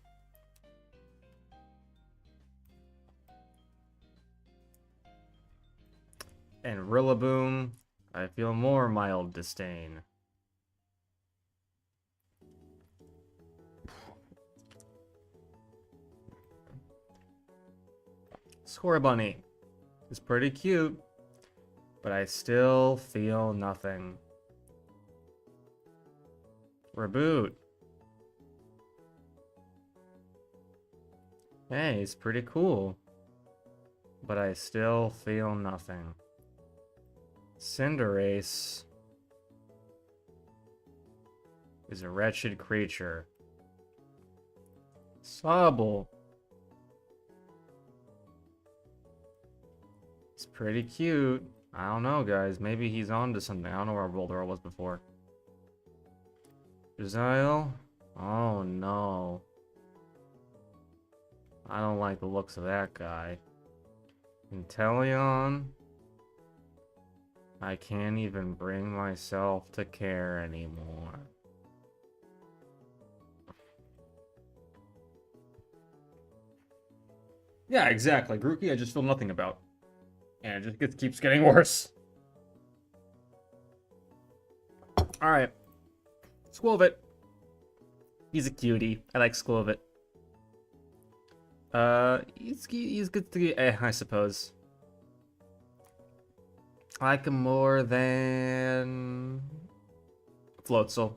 And Rillaboom, I feel more mild disdain. Scorbunny is pretty cute, but I still feel nothing. Reboot. Hey, he's pretty cool, but I still feel nothing. Cinderace is a wretched creature. Sobble. It's pretty cute. I don't know, guys. Maybe he's on to something. I don't know where Boulder was before. Giselle? Oh, no. I don't like the looks of that guy. Inteleon? I can't even bring myself to care anymore. Yeah, exactly. Grookey, I just feel nothing about. And it just keeps getting worse. Alright. Squilvit. He's a cutie. I like Squilvit. He's good to be, I suppose. I like him more than Floatzel.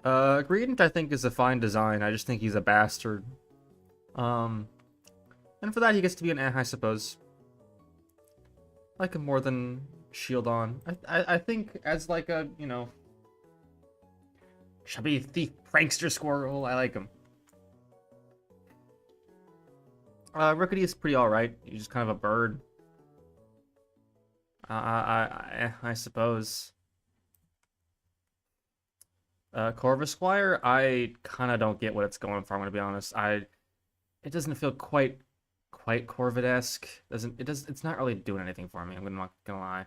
Greedent I think is a fine design. I just think he's a bastard. And for that he gets to be an I suppose. I like him more than Shieldon. I think as like a, you know, chubby thief prankster squirrel, I like him. Rookity is pretty alright. He's just kind of a bird. I suppose. Corvisquire, I kind of don't get what it's going for. I'm gonna be honest. It doesn't feel quite Corvid-esque. It's not really doing anything for me. I'm not gonna lie.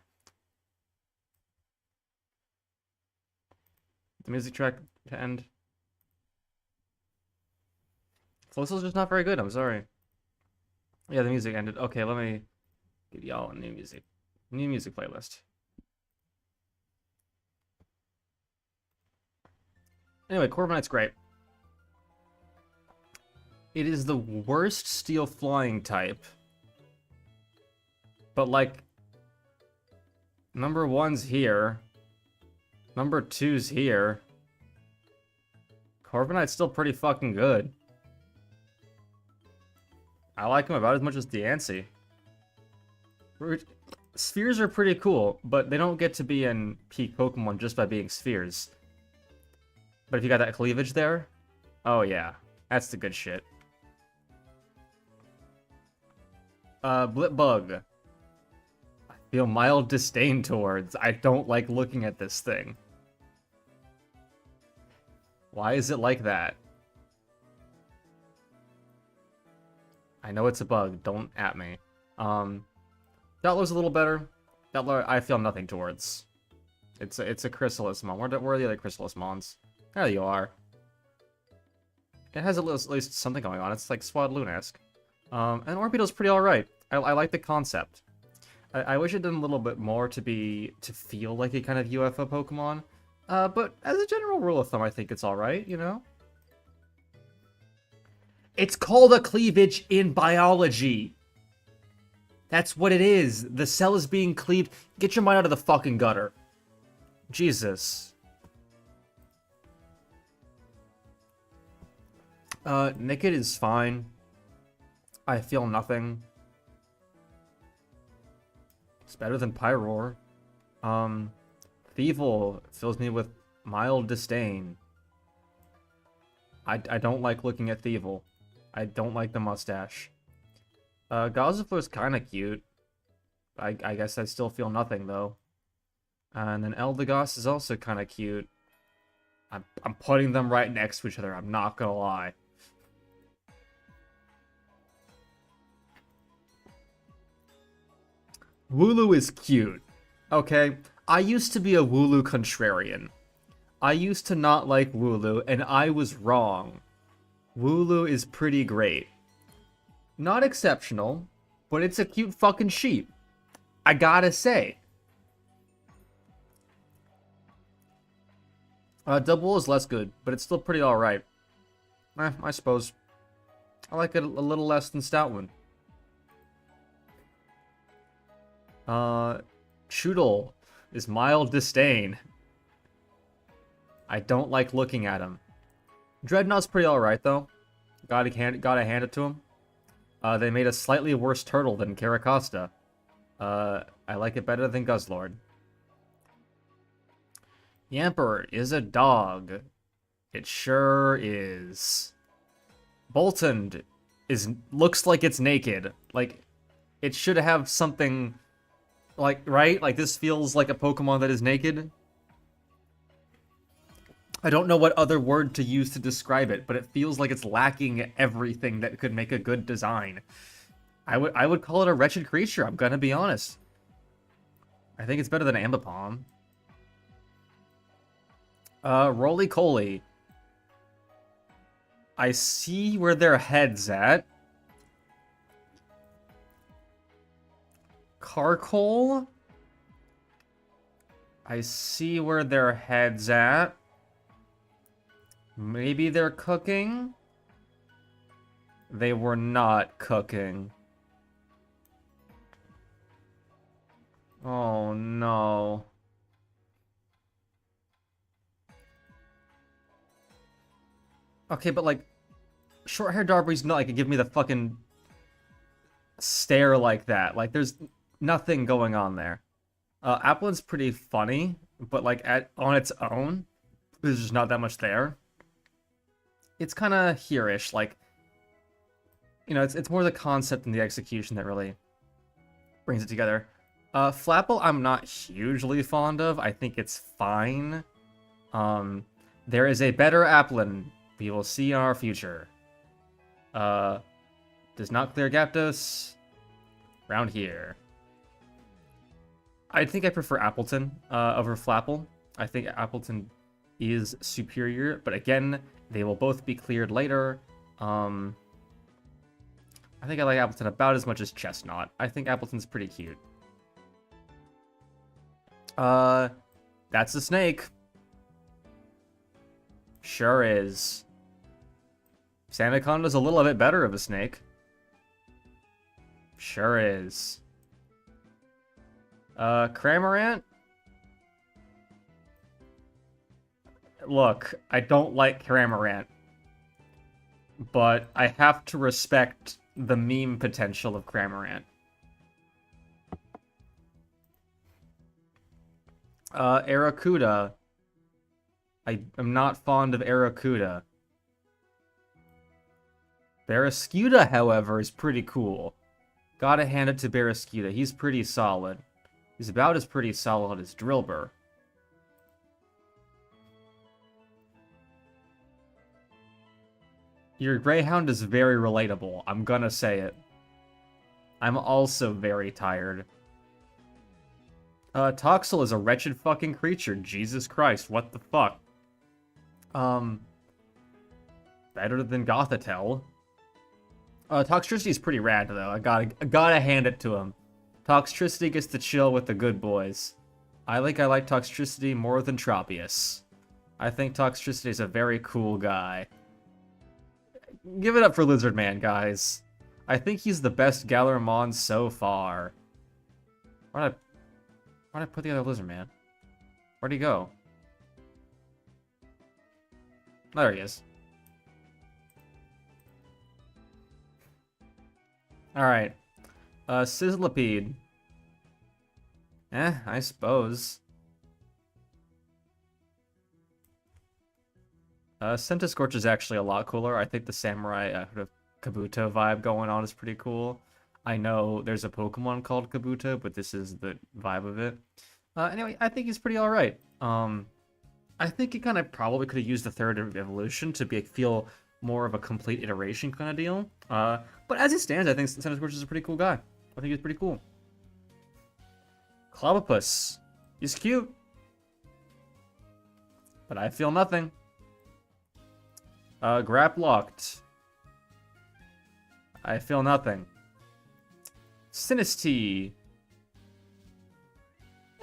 The music track to end. Flossel's just not very good. I'm sorry. Yeah, the music ended. Okay, let me give y'all a new music playlist. Anyway, Corviknight's great. It is the worst steel flying type. But like, number 1's here. Number 2's here. Corviknight's still pretty fucking good. I like him about as much as Diancie. Spheres are pretty cool, but they don't get to be in peak Pokemon just by being spheres. But if you got that cleavage there, oh yeah, that's the good shit. Blipbug. I feel mild disdain towards. I don't like looking at this thing. Why is it like that? I know it's a bug, don't at me. Dottler's a little better. Dottler, I feel nothing towards. It's a Chrysalismon. Where are the other Chrysalismons? There you are. It has at least something going on. It's like Swadloon-esque. And Orbeetle's pretty alright. I like the concept. I wish it did a little bit more to feel like a kind of UFO Pokemon. But as a general rule of thumb, I think it's alright, you know? It's called a cleavage in biology. That's what it is. The cell is being cleaved. Get your mind out of the fucking gutter. Jesus. Nickit is fine. I feel nothing. It's better than Pyroar. Thievul fills me with mild disdain. I don't like looking at Thievul. I don't like the mustache. Gossifler's kind of cute. I guess I still feel nothing, though. And then Eldegoss is also kind of cute. I'm putting them right next to each other, I'm not gonna lie. Wooloo is cute. Okay, I used to be a Wooloo contrarian. I used to not like Wooloo, and I was wrong. Wooloo is pretty great. Not exceptional, but it's a cute fucking sheep. I gotta say. Double is less good, but it's still pretty alright. I suppose. I like it a little less than Stoutland. Choodle is mild disdain. I don't like looking at him. Dreadnought's pretty alright, though. Gotta hand it to him. They made a slightly worse turtle than Caracosta. I like it better than Guzzlord. Yamper is a dog. It sure is. Boltund looks like it's naked. Like, it should have something, like, right? Like, this feels like a Pokemon that is naked. I don't know what other word to use to describe it, but it feels like it's lacking everything that could make a good design. I would call it a wretched creature, I'm gonna be honest. I think it's better than Ambipom. Roly-Coly. I see where their head's at. Carkol? I see where their head's at. Maybe they're cooking? They were not cooking. Oh no. Okay, but like, short-haired Darby's not like give me the fucking stare like that. Like, there's nothing going on there. Applin's pretty funny, but like on its own, there's just not that much there. It's kind of here-ish, like, you know, it's more the concept than the execution that really brings it together. Flapple, I'm not hugely fond of. I think it's fine. There is a better Applin we will see in our future. Does not clear Gyapdos. Round here. I think I prefer Appleton over Flapple. I think Appleton is superior, but again, they will both be cleared later. I think I like Appleton about as much as Chestnut. I think Appleton's pretty cute. That's a snake. Sure is. Sandaconda's a little bit better of a snake. Sure is. Cramorant? Look, I don't like Cramorant, but I have to respect the meme potential of Cramorant. Arrokuda. I am not fond of Arrokuda. Barrascuda, however, is pretty cool. Gotta hand it to Barrascuda. He's pretty solid. He's about as pretty solid as Drillbur. Your Greyhound is very relatable. I'm gonna say it. I'm also very tired. Toxel is a wretched fucking creature. Jesus Christ, what the fuck? Better than Gothitelle. Toxtricity is pretty rad, though. I gotta hand it to him. Toxtricity gets to chill with the good boys. I like Toxtricity more than Tropius. I think Toxtricity is a very cool guy. Give it up for Lizard Man, guys. I think he's the best Galarmon so far. Where'd I put the other Lizard Man? Where'd he go? There he is. Alright. Sizzlipede. I suppose. Scorch is actually a lot cooler. I think the samurai kind of Kabuto vibe going on is pretty cool. I know there's a Pokemon called Kabuto, but this is the vibe of it. Anyway, I think he's pretty alright. I think he kind of probably could have used the third evolution to feel more of a complete iteration kind of deal. But as it stands, I think Scorch is a pretty cool guy. I think he's pretty cool. Clobbopus. He's cute. But I feel nothing. Grap locked. I feel nothing. Sinistea.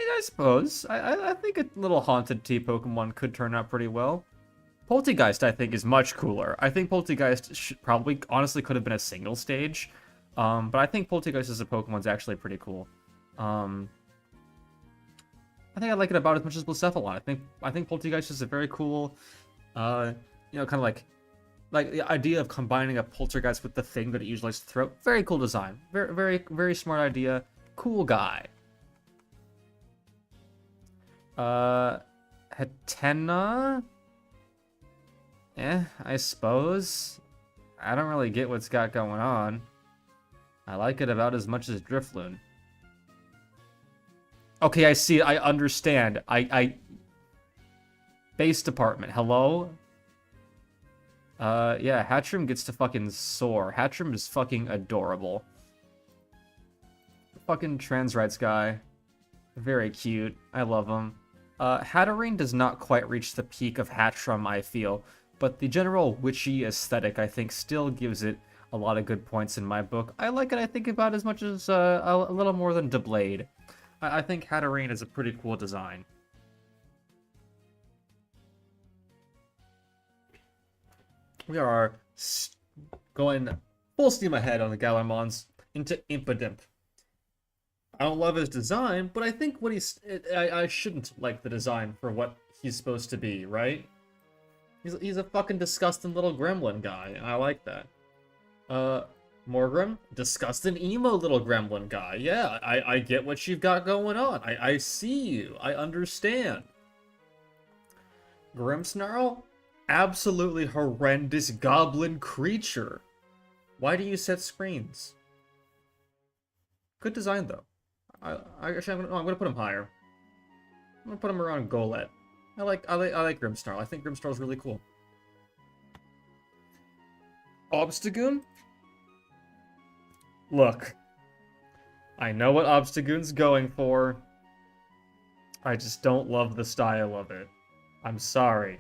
I suppose. I think a little Haunted Tea Pokemon could turn out pretty well. Poltegeist, I think, is much cooler. I think Poltegeist probably, honestly, could have been a single stage. But I think Poltegeist as a Pokemon's actually pretty cool. I think I like it about as much as Blacephalon. I think Poltegeist is a very cool, kind of like the idea of combining a Poltergeist with the thing that it usually likes to throw. Very cool design. Very, very, very smart idea. Cool guy. Hatena? I suppose. I don't really get what's got going on. I like it about as much as Drifloon. Okay, I see. I understand. Base department. Hello? Yeah, Hatchrim gets to fucking soar. Hatchrim is fucking adorable. Fucking trans rights guy. Very cute. I love him. Hatterene does not quite reach the peak of Hatchrim, I feel, but the general witchy aesthetic, I think, still gives it a lot of good points in my book. I like it, I think, about as much as a little more than Deblade. I think Hatterene is a pretty cool design. We are going full steam ahead on the Galarmons into Impidimp. I don't love his design, but I think what I shouldn't like the design for what he's supposed to be, right? He's a fucking disgusting little gremlin guy, and I like that. Morgrim, disgusting emo little gremlin guy. Yeah, I get what you've got going on. I see you. I understand. Grimmsnarl, absolutely horrendous goblin creature. Why do you set screens? Good design though. Actually, I'm gonna put him higher. I'm gonna put him around Golett. I like Grimmsnarl. I think Grimmsnarl's really cool. Obstagoon? Look, I know what Obstagoon's going for. I just don't love the style of it. I'm sorry.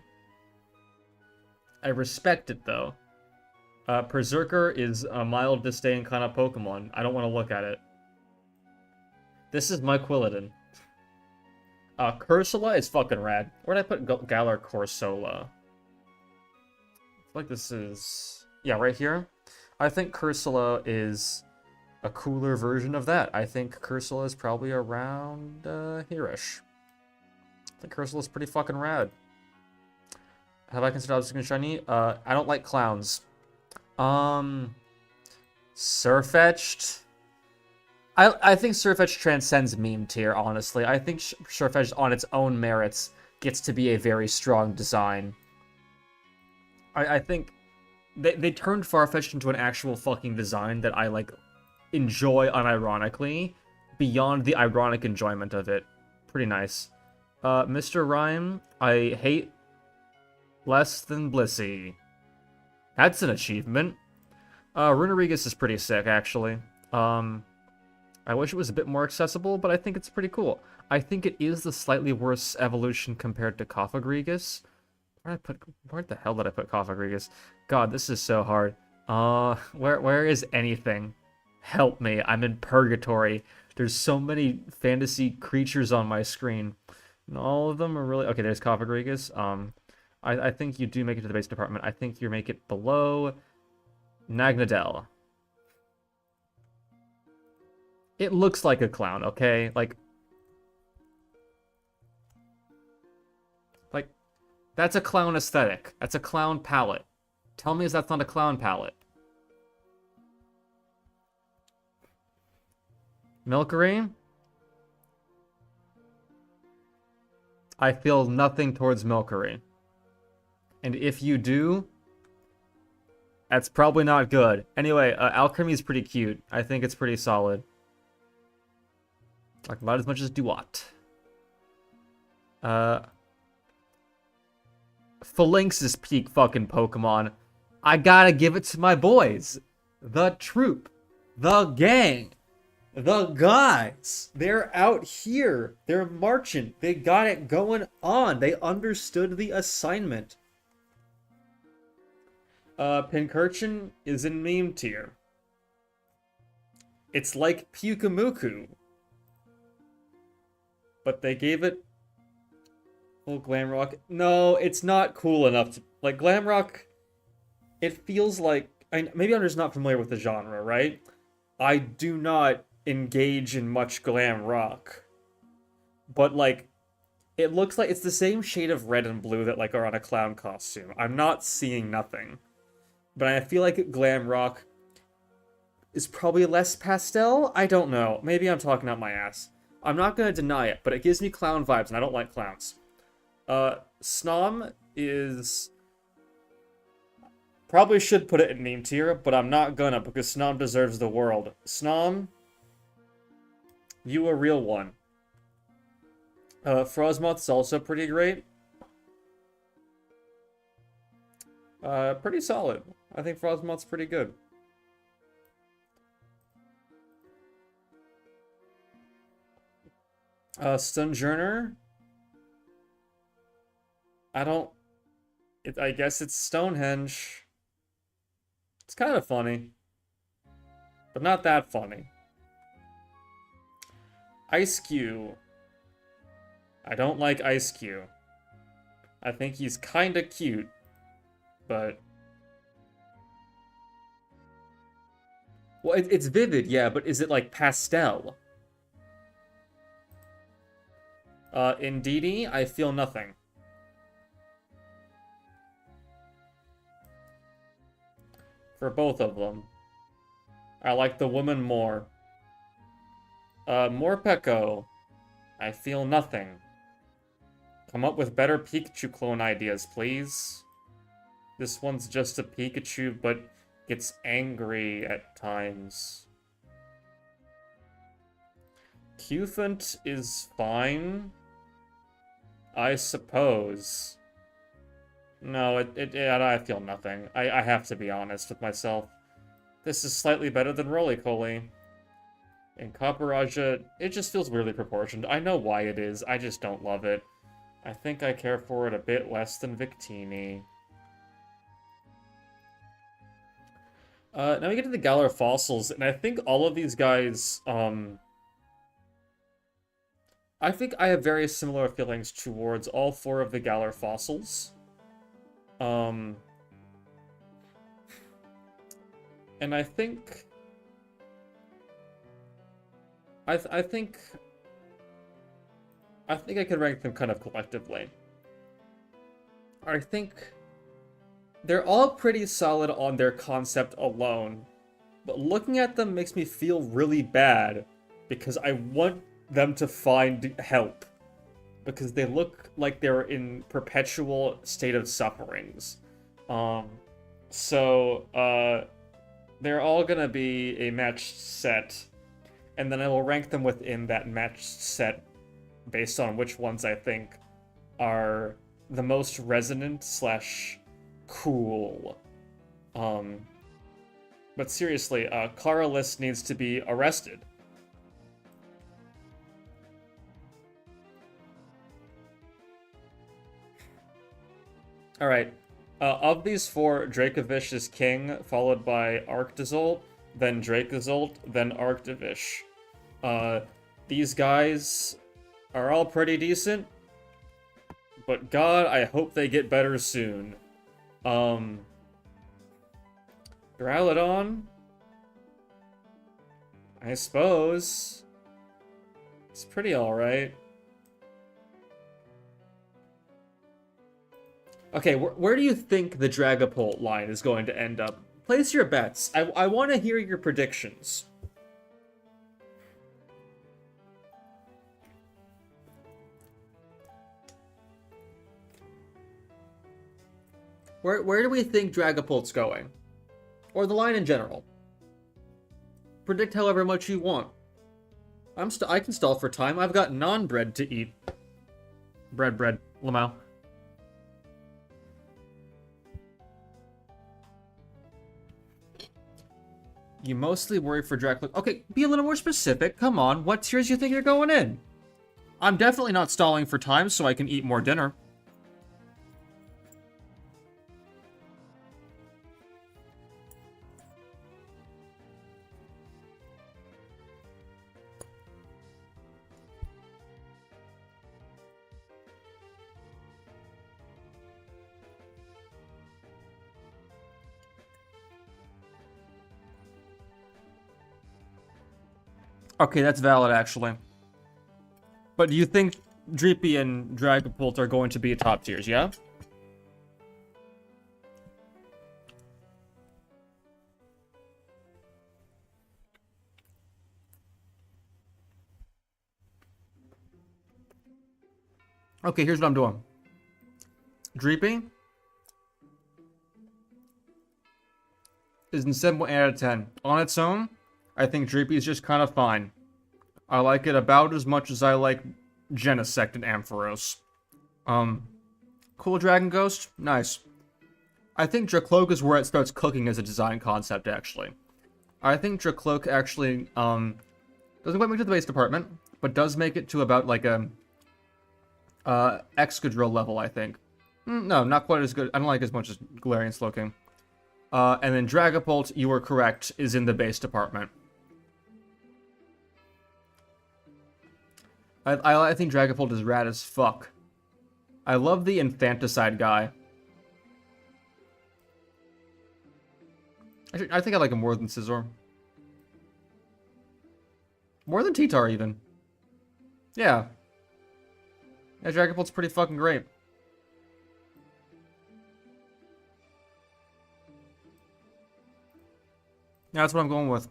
I respect it though. Berserker is a mild disdain kind of Pokemon. I don't want to look at it. This is my Quilladin. Cursula is fucking rad. Where'd I put Galar Corsola? I feel like this is... Yeah, right here. I think Cursula is a cooler version of that. I think Cursula is probably around here-ish. I think Cursula is pretty fucking rad. Have I considered Obstagoon shiny? I don't like clowns. Surfetched? I think Surfetch'd transcends meme tier, honestly. I think Surfetch'd, on its own merits, gets to be a very strong design. I think they turned Farfetch'd into an actual fucking design that I, like, enjoy unironically, beyond the ironic enjoyment of it. Pretty nice. Mr. Rhyme, I hate less than Blissey. That's an achievement. Runerigus is pretty sick, actually. I wish it was a bit more accessible, but I think it's pretty cool. I think it is the slightly worse evolution compared to Cofagrigus. Where the hell did I put Cofagrigus? God, this is so hard. Where is anything? Help me, I'm in purgatory. There's so many fantasy creatures on my screen. And all of them are really... Okay, there's Cofagrigus. I think you do make it to the base department. I think you make it below Nagnadel. It looks like a clown, okay? Like, that's a clown aesthetic. That's a clown palette. Tell me that's not a clown palette. Milcery? I feel nothing towards Milkery. And if you do, that's probably not good. Anyway, Alchemy is pretty cute. I think it's pretty solid. Like, about as much as Duat. Phalanx is peak fucking Pokemon. I gotta give it to my boys. The troop. The gang. The guys. They're out here. They're marching. They got it going on. They understood the assignment. Pincurchin is in meme tier. It's like Pyukamuku. But they gave it full Glamrock. No, it's not cool enough to... Like, Glamrock, it feels like... maybe I'm just not familiar with the genre, right? I do not engage in much glam rock. But, like, it looks like it's the same shade of red and blue that, like, are on a clown costume. I'm not seeing nothing. But I feel like glam rock is probably less pastel? I don't know. Maybe I'm talking out my ass. I'm not gonna deny it, but it gives me clown vibes, and I don't like clowns. Snom is... Probably should put it in meme tier, but I'm not gonna, because Snom deserves the world. Snom, you a real one. Frosmoth's also pretty great. Pretty solid. I think Frosmoth's pretty good. Stunjourner. I guess it's Stonehenge. It's kind of funny. But not that funny. Ice-Q. I don't like Ice-Q. I think he's kinda cute. But... Well, it's vivid, yeah, but is it like pastel? Indeedee, I feel nothing. For both of them. I like the woman more. Morpeko, I feel nothing. Come up with better Pikachu clone ideas, please. This one's just a Pikachu, but gets angry at times. Cufant is fine, I suppose. No, I feel nothing. I have to be honest with myself. This is slightly better than Roly-Poly. And Copperajah, it just feels weirdly proportioned. I know why it is, I just don't love it. I think I care for it a bit less than Victini. Now we get to the Galar fossils, and I think all of these guys, I think I have very similar feelings towards all 4 of the Galar fossils. And I think... I think I could rank them kind of collectively. I think they're all pretty solid on their concept alone, but looking at them makes me feel really bad because I want them to find help because they look like they're in perpetual state of sufferings. They're all gonna be a matched set, and then I will rank them within that matched set based on which ones I think are the most resonant / cool. But seriously, Caralis needs to be arrested. Alright, of these 4, Dracovish is king, followed by Arctozolt, then Dracozolt, then Arctovish. These guys are all pretty decent, but God, I hope they get better soon. Duraludon, I suppose. It's pretty alright. Okay, where do you think the Dragapult line is going to end up? Place your bets. I want to hear your predictions. Where do we think Dragapult's going? Or the line in general? Predict however much you want. I can stall for time. I've got non-bread to eat. Bread, Lamau. You mostly worry for Dracula. Okay, be a little more specific. Come on, what tiers you think you're going in? I'm definitely not stalling for time so I can eat more dinner. Okay, that's valid, actually. But do you think Dreepy and Dragapult are going to be top tiers, yeah? Okay, here's what I'm doing. Dreepy is in 7 out of 10. On its own, I think Dreepy is just kind of fine. I like it about as much as I like Genesect and Ampharos. Cool Dragon Ghost? Nice. I think Dracloak is where it starts cooking as a design concept, actually. I think Dracloak actually, doesn't quite make it to the base department, but does make it to about, like, a, Excadrill level, I think. No, not quite as good. I don't like as much as Galarian Slowking. And then Dragapult, you were correct, is in the base department. I think Dragapult is rad as fuck. I love the infanticide guy. I think I like him more than Scizor. More than T-Tar, even. Yeah. Yeah, Dragapult's pretty fucking great. Yeah, that's what I'm going with.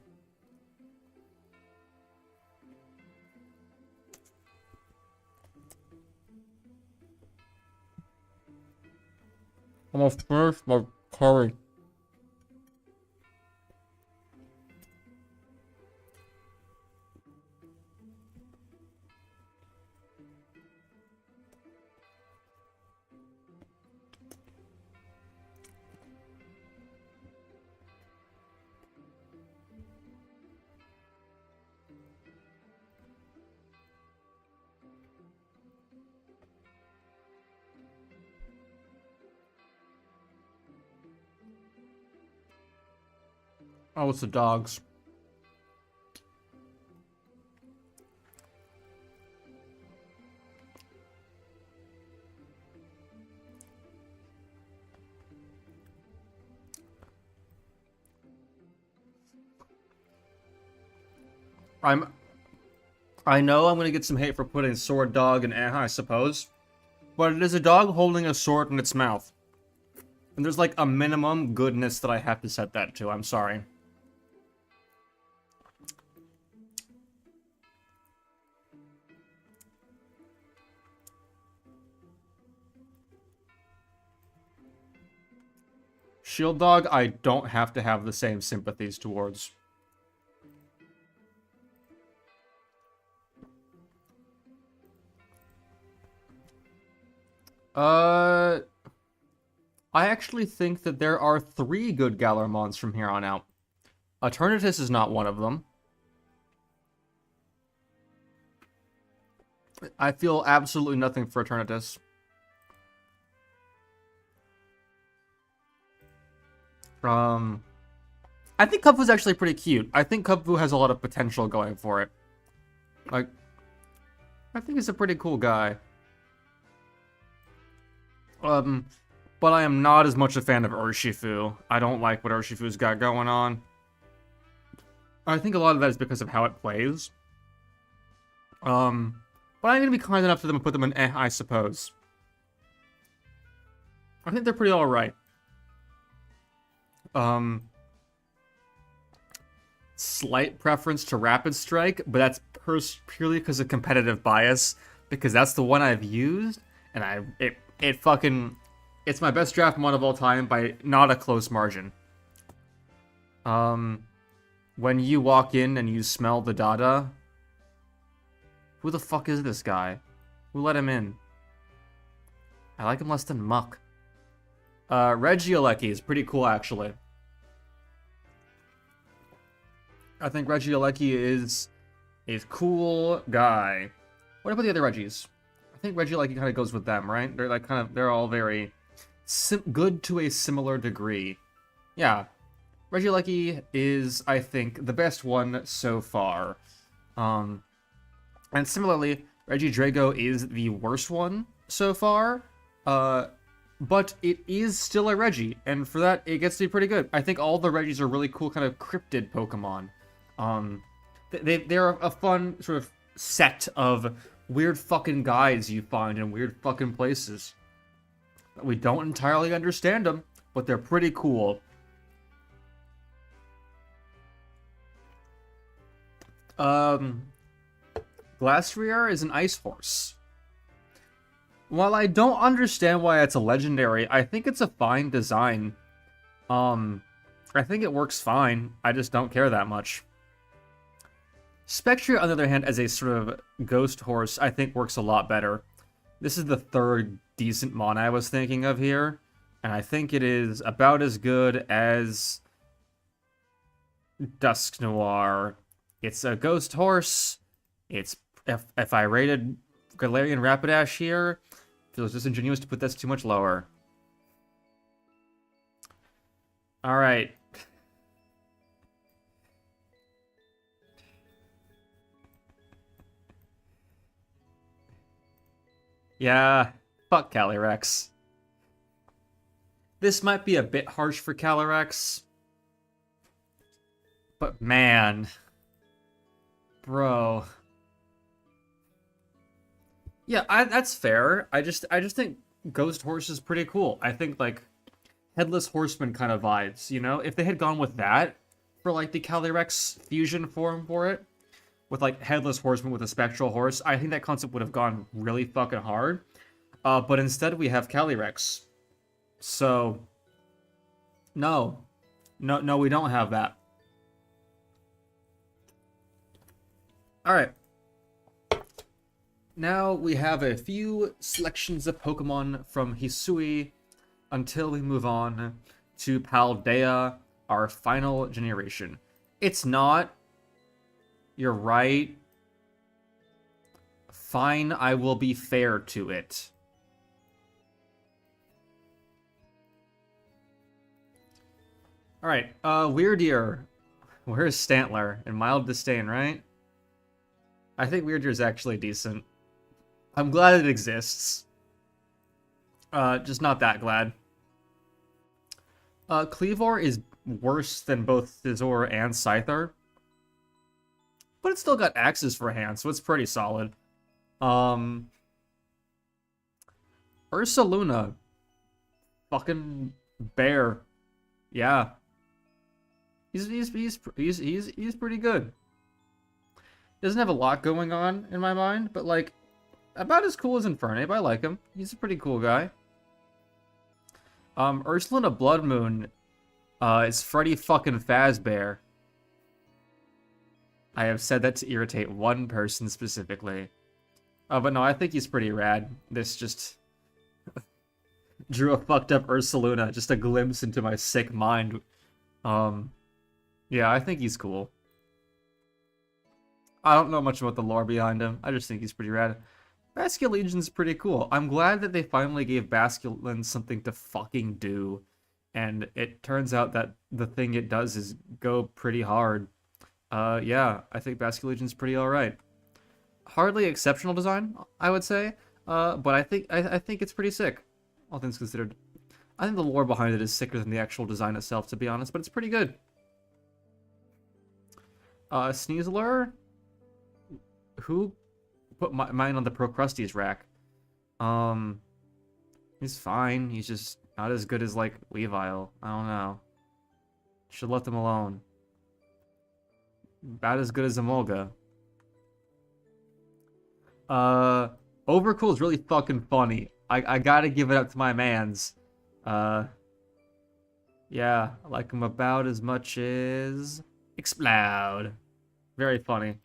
I'm gonna finish my curry. Oh, it's the dogs. I know I'm gonna get some hate for putting sword dog in I suppose. But it is a dog holding a sword in its mouth. And there's like a minimum goodness that I have to set that to. I'm sorry. Shield Dog, I don't have to have the same sympathies towards. I actually think that there are 3 good Galarmons from here on out. Eternatus is not one of them. I feel absolutely nothing for Eternatus. I think Kubfu's actually pretty cute. I think Kubfu has a lot of potential going for it. Like, I think he's a pretty cool guy. But I am not as much a fan of Urshifu. I don't like what Urshifu's got going on. I think a lot of that is because of how it plays. But I'm gonna be kind enough to them and put them in I suppose. I think they're pretty alright. Slight preference to Rapid Strike, but that's purely because of competitive bias, because that's the one I've used, and it fucking It's my best draft mod of all time by not a close margin. When you walk in and you smell the Dada, who the fuck is this guy? Who let him in? I like him less than Muck. Reggie is pretty cool, actually. I think Reggie is a cool guy. What about the other Reggies? I think Reggie kind of goes with them, right? They're like they're all very good to a similar degree. Yeah, Reggie is, I think, the best one so far. And similarly, Reggie Drago is the worst one so far. But it is still a Reggie, and for that, it gets to be pretty good. I think all the Reggies are really cool, kind of cryptid Pokemon. They're a fun sort of set of weird fucking guides you find in weird fucking places. We don't entirely understand them, but they're pretty cool. Glastrier is an ice horse. While I don't understand why it's a legendary, I think it's a fine design. I think it works fine. I just don't care that much. Spectria, on the other hand, as a sort of ghost horse, I think works a lot better. This is the third decent mon I was thinking of here, and I think it is about as good as Dusk Noir. It's a ghost horse. It's if I rated Galarian Rapidash here, feels disingenuous to put this too much lower. All right. Yeah, fuck Calyrex. This might be a bit harsh for Calyrex, but man, bro. Yeah, that's fair. I just think Ghost Horse is pretty cool. I think like Headless Horseman kind of vibes, you know? If they had gone with that for like the Calyrex fusion form for it, with like Headless Horseman with a Spectral Horse, I think that concept would have gone really fucking hard. But instead we have Calyrex. So no, we don't have that. All right. Now we have a few selections of Pokemon from Hisui until we move on to Paldea, our final generation. It's not. You're right. Fine, I will be fair to it. Alright, Weirdeer. Where's Stantler? And Mild Disdain, right? I think Weirdeer is actually decent. I'm glad it exists. Just not that glad. Cleavor is worse than both Scizor and Scyther. But it's still got axes for hands, so it's pretty solid. Ursaluna. Fucking bear. Yeah. He's pretty good. Doesn't have a lot going on in my mind, but like about as cool as Infernape. I like him. He's a pretty cool guy. Ursaluna Blood Moon is Freddy fucking Fazbear. I have said that to irritate one person specifically. But no, I think he's pretty rad. This just drew a fucked up Ursaluna, just a glimpse into my sick mind. Yeah, I think he's cool. I don't know much about the lore behind him. I just think he's pretty rad. Basculegion's pretty cool. I'm glad that they finally gave Basculin something to fucking do. And it turns out that the thing it does is go pretty hard. Yeah, I think Basculegion's pretty alright. Hardly exceptional design, I would say. But I think it's pretty sick, all things considered. I think the lore behind it is sicker than the actual design itself, to be honest, but it's pretty good. Sneasler? Who put mine on the Procrustes rack? He's fine. He's just not as good as, like, Weavile. I don't know. Should let them alone. About as good as Emolga. Overcool is really fucking funny. I gotta give it up to my mans. Uh, yeah, I like him about as much as Explode. Very funny.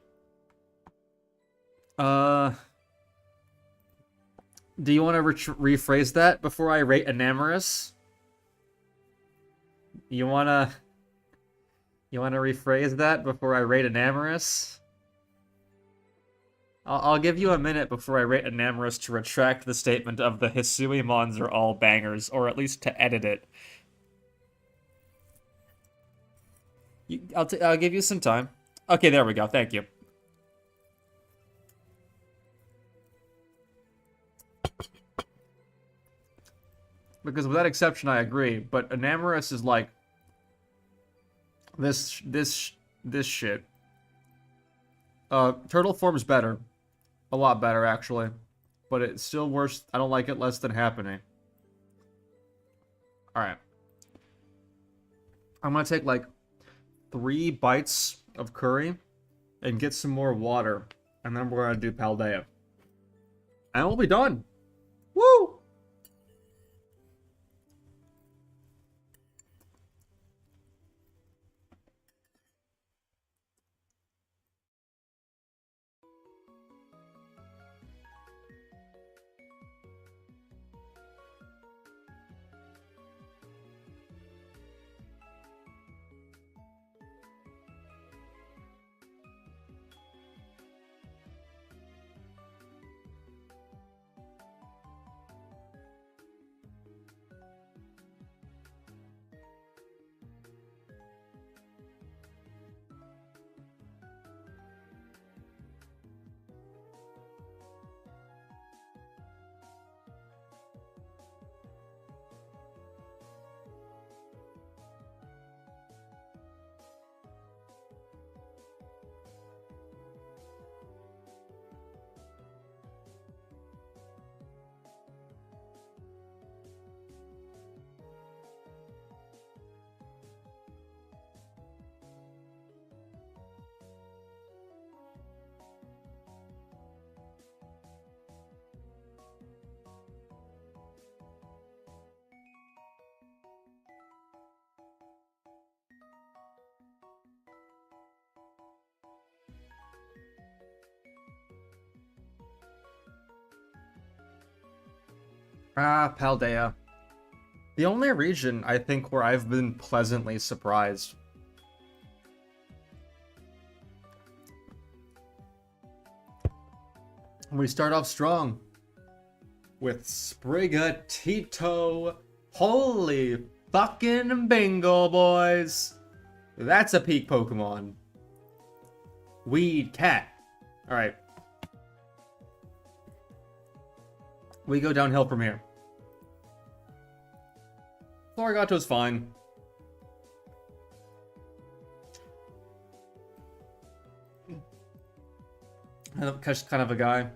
Uh, do you want to rephrase that before I rate Enamorous? You wanna rephrase that before I rate Enamorous? I'll give you a minute before I rate Enamorous to retract the statement of the Hisui mons are all bangers, or at least to edit it. I'll give you some time. Okay, there we go. Thank you. Because with that exception, I agree. But Enamorous is like this shit. Turtle form's better, a lot better actually, but it's still worse. I don't like it less than Happening. All right, I'm gonna take like 3 bites of curry and get some more water, and then we're gonna do Paldea, and we'll be done. Woo! Ah, Paldea. The only region, I think, where I've been pleasantly surprised. We start off strong with Sprigatito. Holy fucking bingo, boys. That's a peak Pokemon. Weed Cat. Alright. We go downhill from here. Florigato's fine. Kind of a guy.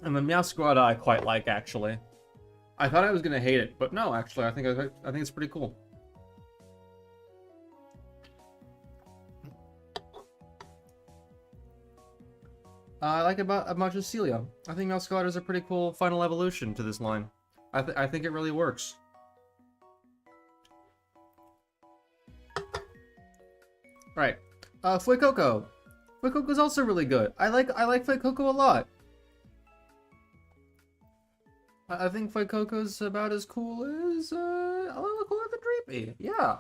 And the Meowsquada I quite like, actually. I thought I was gonna hate it, but no, actually, I think it's pretty cool. I like about Cecilia. I think Meowsquada is a pretty cool final evolution to this line. I think it really works. Right. Fuecoco. Fuecoco's also really good. I like Fuecoco a lot. I think Fuecoco's about as cool as a little cooler than Dreepy. Yeah.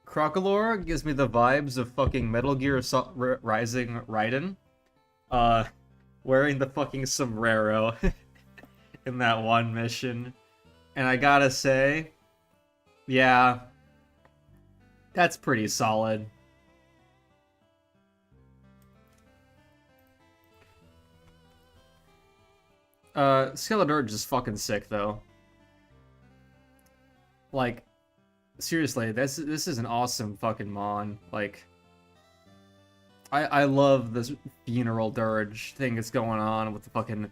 Crocolore gives me the vibes of fucking Metal Gear Rising Raiden. Wearing the fucking sombrero in that one mission. And I gotta say, yeah, that's pretty solid. Skeledirge is fucking sick, though. Like, seriously, this is an awesome fucking mon. Like, I love this funeral dirge thing that's going on with the fucking,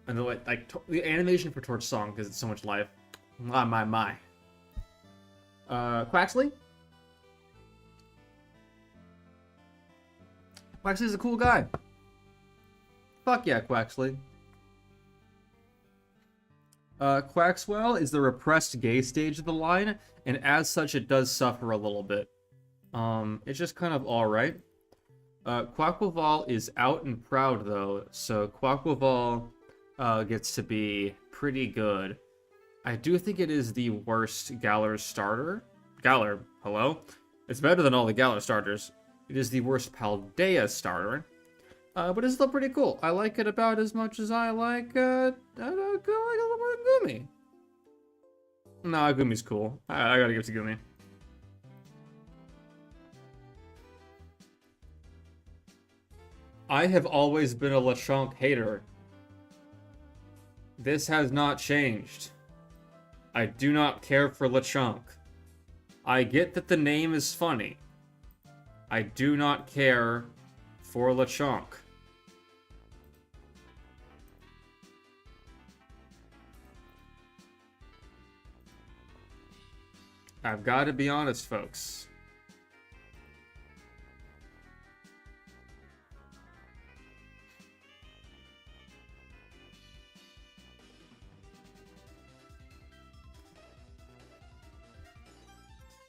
and the way, like, the animation for Torch Song because it's so much life. My. Quaxley? Quaxley's a cool guy. Fuck yeah, Quaxley. Quaxwell is the repressed gay stage of the line, and as such, it does suffer a little bit. It's just kind of alright. Quackleval is out and proud, though, so Quackleval gets to be pretty good. I do think it is the worst Galar starter. Galar, hello? It's better than all the Galar starters. It is the worst Paldea starter. But it's still pretty cool. I like it about as much as I like, I like a little more Gumi. No, Gumi's cool. I gotta give it to Gumi. I have always been a Lechonk hater. This has not changed. I do not care for Lechonk. I get that the name is funny. I do not care for Lechonk. I've got to be honest, folks.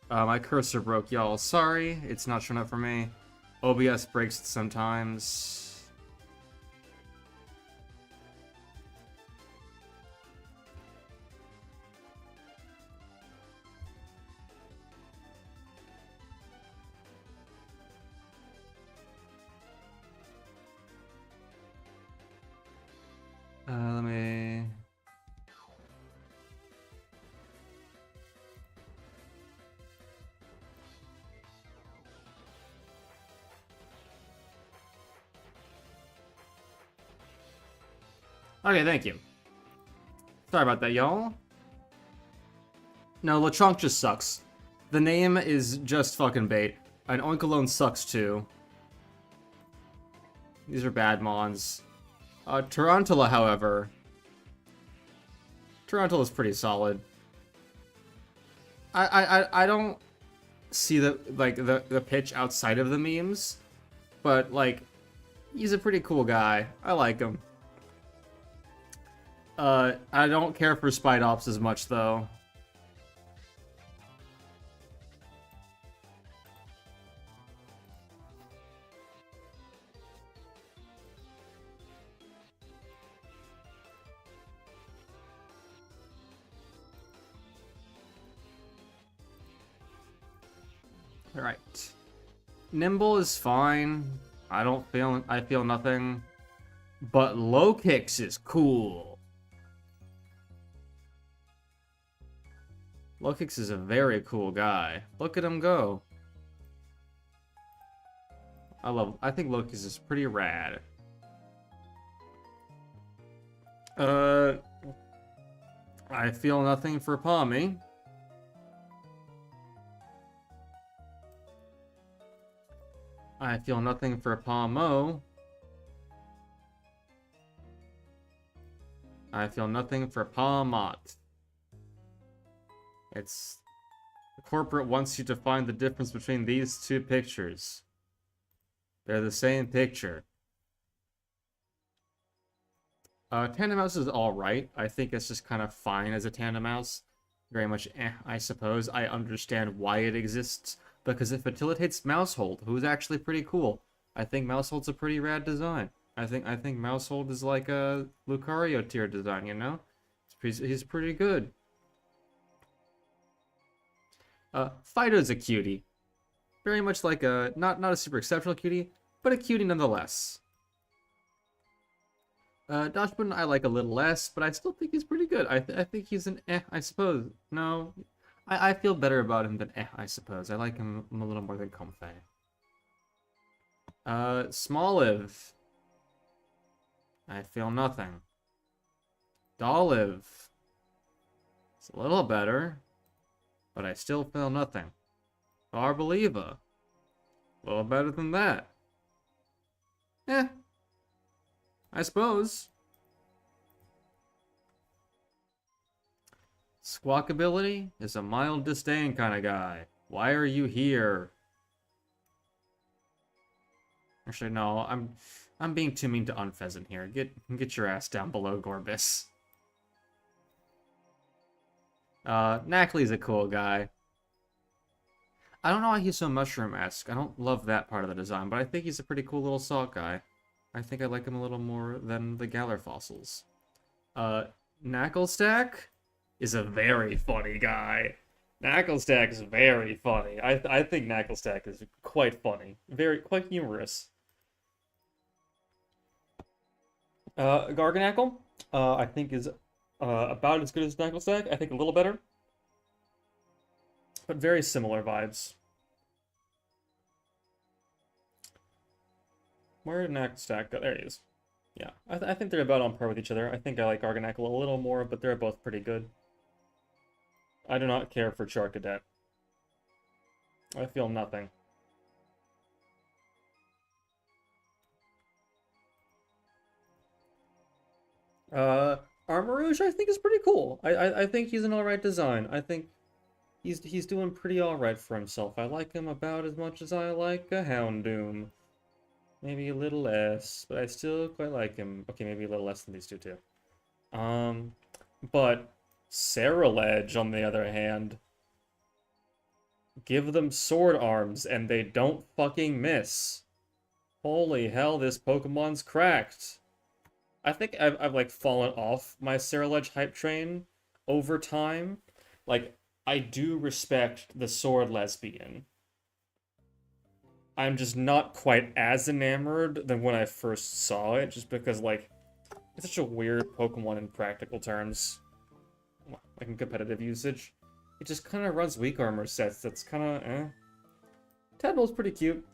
My cursor broke, y'all. Sorry, it's not showing up for me. OBS breaks sometimes. Let me... Okay, thank you. Sorry about that, y'all. No, Lechonk just sucks. The name is just fucking bait. And Oinkalone sucks too. These are bad mons. Tarantula, however... Tarantula's pretty solid. I don't see the pitch outside of the memes. But, like, he's a pretty cool guy. I like him. I don't care for Spidops as much, though. Alright. Nimble is fine. I feel nothing. But low kicks is cool. Low kicks is a very cool guy. Look at him go. I think low kicks is pretty rad. I feel nothing for Palmy. I feel nothing for Palmo. I feel nothing for Palmot. It's... The corporate wants you to find the difference between these two pictures. They're the same picture. Tandem-Mouse is alright. I think it's just kind of fine as a Tandem-Mouse. Very much I suppose. I understand why it exists. Because it facilitates Mousehold, who's actually pretty cool. I think Mousehold's a pretty rad design. I think Mousehold is like a Lucario tier design, you know? He's pretty good. Fido's a cutie. Very much like a, not a super exceptional cutie, but a cutie nonetheless. Dashbun I like a little less, but I still think he's pretty good. I think he's an I suppose. No, I feel better about him than I suppose. I like him a little more than Comfey. Smoliv. I feel nothing. Doliv. It's a little better, but I still feel nothing. Barbeliva. A little better than that. I suppose. Squawkability is a mild disdain kind of guy. Why are you here? Actually, no, I'm being too mean to Unpheasant here. Get your ass down below, Gorbis. Knackley's a cool guy. I don't know why he's so mushroom-esque. I don't love that part of the design, but I think he's a pretty cool little salt guy. I think I like him a little more than the Galar fossils. Knacklestack is a very funny guy. Knacklestack is very funny. I think Knacklestack is quite funny. Quite humorous. Garganackle, I think is about as good as Knacklestack. I think a little better. But very similar vibes. Where did Knacklestack go? There he is. Yeah, I think they're about on par with each other. I think I like Garganackle a little more, but they're both pretty good. I do not care for Charcadet. I feel nothing. Armarouge I think is pretty cool. I think he's an alright design. I think he's doing pretty alright for himself. I like him about as much as I like a Houndoom. Maybe a little less, but I still quite like him. Okay, maybe a little less than these two too. But Ceruledge, on the other hand, give them sword arms and they don't fucking miss. Holy hell, this Pokemon's cracked. I think I've like fallen off my Ceruledge hype train over time. Like, I do respect the sword lesbian. I'm just not quite as enamored than when I first saw it, just because, like, it's such a weird Pokemon in practical terms. Like, in competitive usage. It just kind of runs weak armor sets, that's kind of, eh. Tadpole's pretty cute.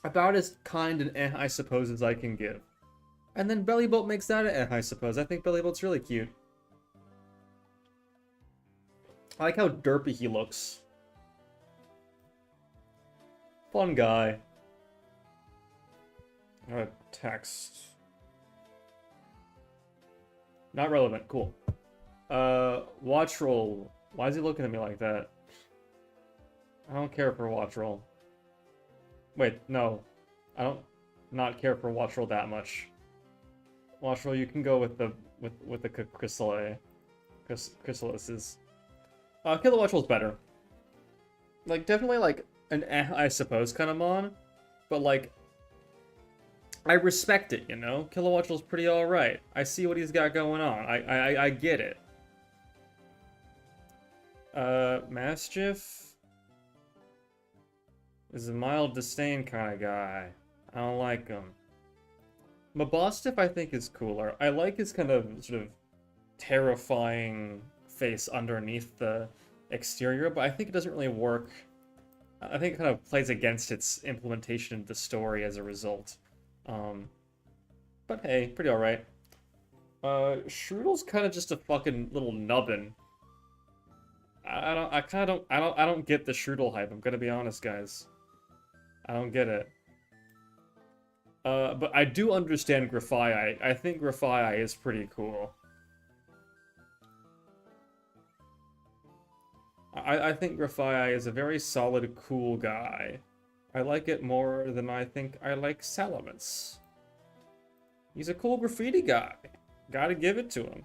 About as kind and eh, I suppose, as I can give. And then Bellybolt makes that an eh, I suppose. I think Bellybolt's really cute. I like how derpy he looks. Fun guy. Text. Not relevant. Cool. Watchroll. Why is he looking at me like that? I don't care for Watchroll. Wait, no. I don't not care for Watchroll that much. Watchroll, you can go with the Chrysalises. Kilowattrol's better. Like, definitely like an eh, I suppose kind of mon, but like I respect it, you know? Kilowattrol's pretty alright. I see what he's got going on. I get it. Mastiff is a mild disdain kind of guy. I don't like him. Mabostiff I think is cooler. I like his kind of sort of terrifying face underneath the exterior, but I think it doesn't really work. I think it kind of plays against its implementation of the story as a result. But hey, pretty alright. Shroodle's kind of just a fucking little nubbin. I don't get the Shroodle hype, I'm gonna be honest, guys. I don't get it. But I do understand Grafaiai. I think Grafaiai is pretty cool. I think Grafaiai is a very solid, cool guy. I like it more than I think I like Salamence. He's a cool graffiti guy. Gotta give it to him.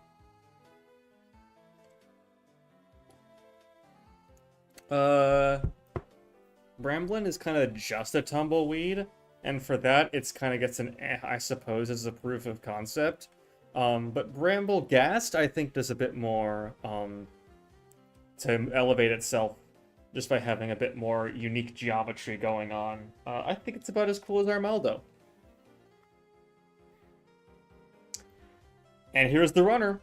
Bramblin is kind of just a tumbleweed, and for that, it's kind of gets an eh, I suppose, as a proof of concept. But Bramblegast, I think, does a bit more, to elevate itself just by having a bit more unique geometry going on. I think it's about as cool as Armaldo. And here's the runner.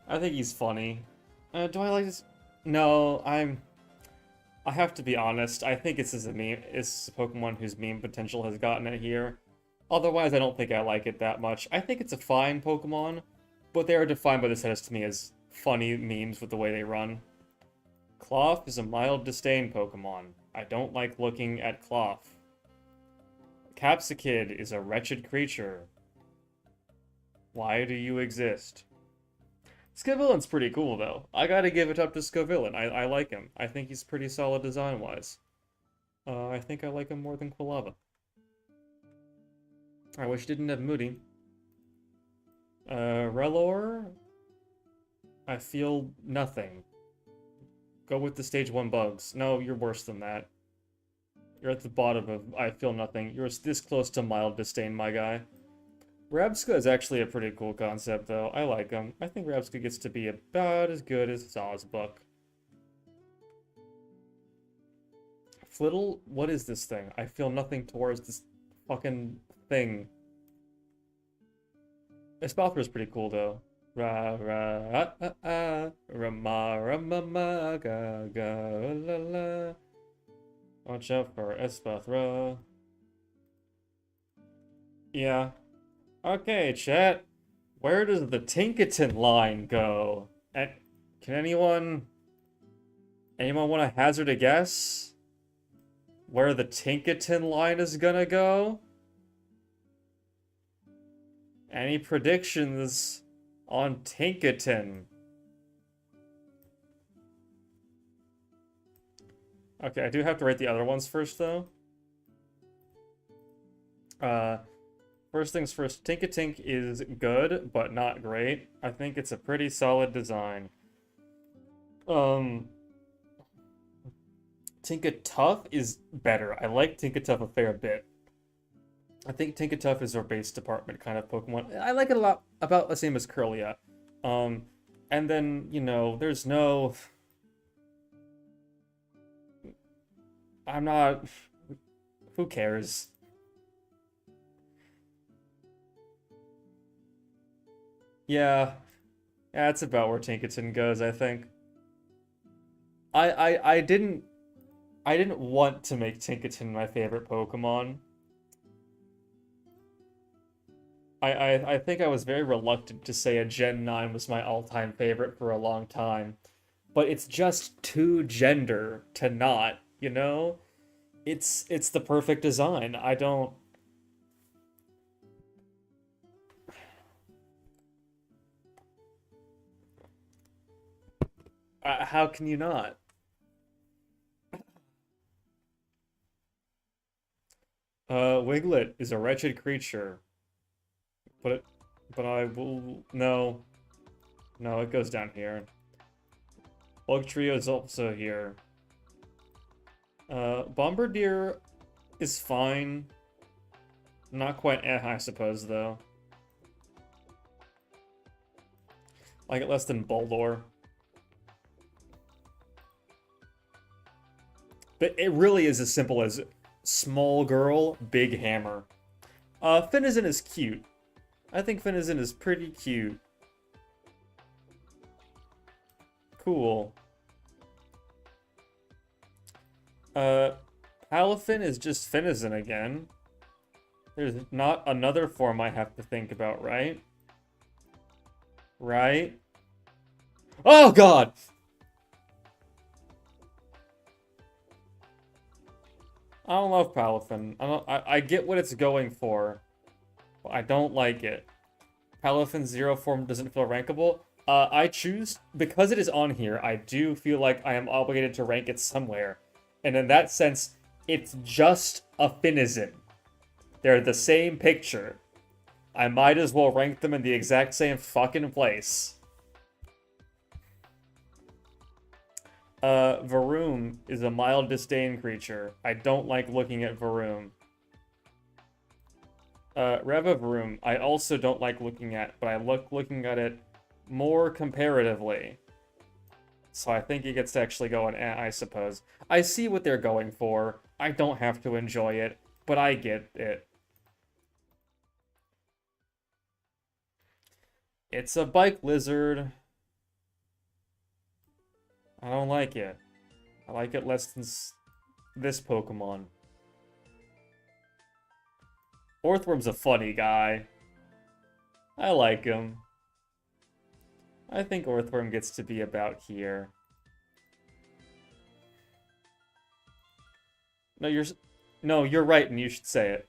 I think he's funny. Do I like this? No, I have to be honest. I think it's a meme. It's a Pokemon whose meme potential has gotten it here. Otherwise, I don't think I like it that much. I think it's a fine Pokemon, but they are defined by the status to me as funny memes with the way they run. Cloth is a mild disdain Pokemon. I don't like looking at Cloth. Capsicid is a wretched creature. Why do you exist? Scavillain's pretty cool, though. I gotta give it up to Scavillain. I like him. I think he's pretty solid design-wise. I think I like him more than Quilava. I wish it didn't have Moody. Relor, I feel nothing. Go with the stage 1 bugs. No, you're worse than that. You're at the bottom of I feel nothing. You're this close to mild disdain, my guy. Rabska is actually a pretty cool concept, though. I like him. I think Rabska gets to be about as good as Sawsbuck. Flittle, what is this thing? I feel nothing towards this fucking thing. Espalthra is pretty cool, though. Ra ra ah ah rama rama ga ga la la. Watch out for Espalthra. Yeah. Okay, chat. Where does the Tinkaton line go? Can anyone want to hazard a guess? Where the Tinkaton line is gonna go? Any predictions on Tinkaton? Okay, I do have to write the other ones first, though. First things first, Tinkatink is good, but not great. I think it's a pretty solid design. Tinkatuff is better. I like Tinkatuff a fair bit. I think Tinkatuff is our base department kind of Pokemon. I like it a lot, about the same as Kirlia. And then, you know, there's no... I'm not... Who cares? Yeah, that's about where Tinkaton goes, I think. I didn't want to make Tinkaton my favorite Pokemon. I think I was very reluctant to say a Gen 9 was my all-time favorite for a long time. But it's just too gender to not, you know? It's the perfect design. I don't... how can you not? Wiglet is a wretched creature. But I will... No. No, it goes down here. Bug Trio is also here. Bombardier is fine. Not quite I suppose, though. Like it less than Boldor. But it really is as simple as small girl, big hammer. Finizen is cute. I think Finizen is pretty cute. Cool. Palafin is just Finizen again. There's not another form I have to think about, right? Right? Oh, God! I don't love Palafin. I get what it's going for. But I don't like it. Palafin Zero form doesn't feel rankable. I choose, because it is on here, I do feel like I am obligated to rank it somewhere. And in that sense, it's just a Finizen. They're the same picture. I might as well rank them in the exact same fucking place. Varoom is a mild disdain creature. I don't like looking at Varoom. Revavaroom, I also don't like looking at, but I looking at it more comparatively. So I think it gets to actually go on I suppose. I see what they're going for. I don't have to enjoy it, but I get it. It's a bike lizard. I don't like it. I like it less than this Pokemon. Orthworm's a funny guy. I like him. I think Orthworm gets to be about here. No, you're right, and you should say it.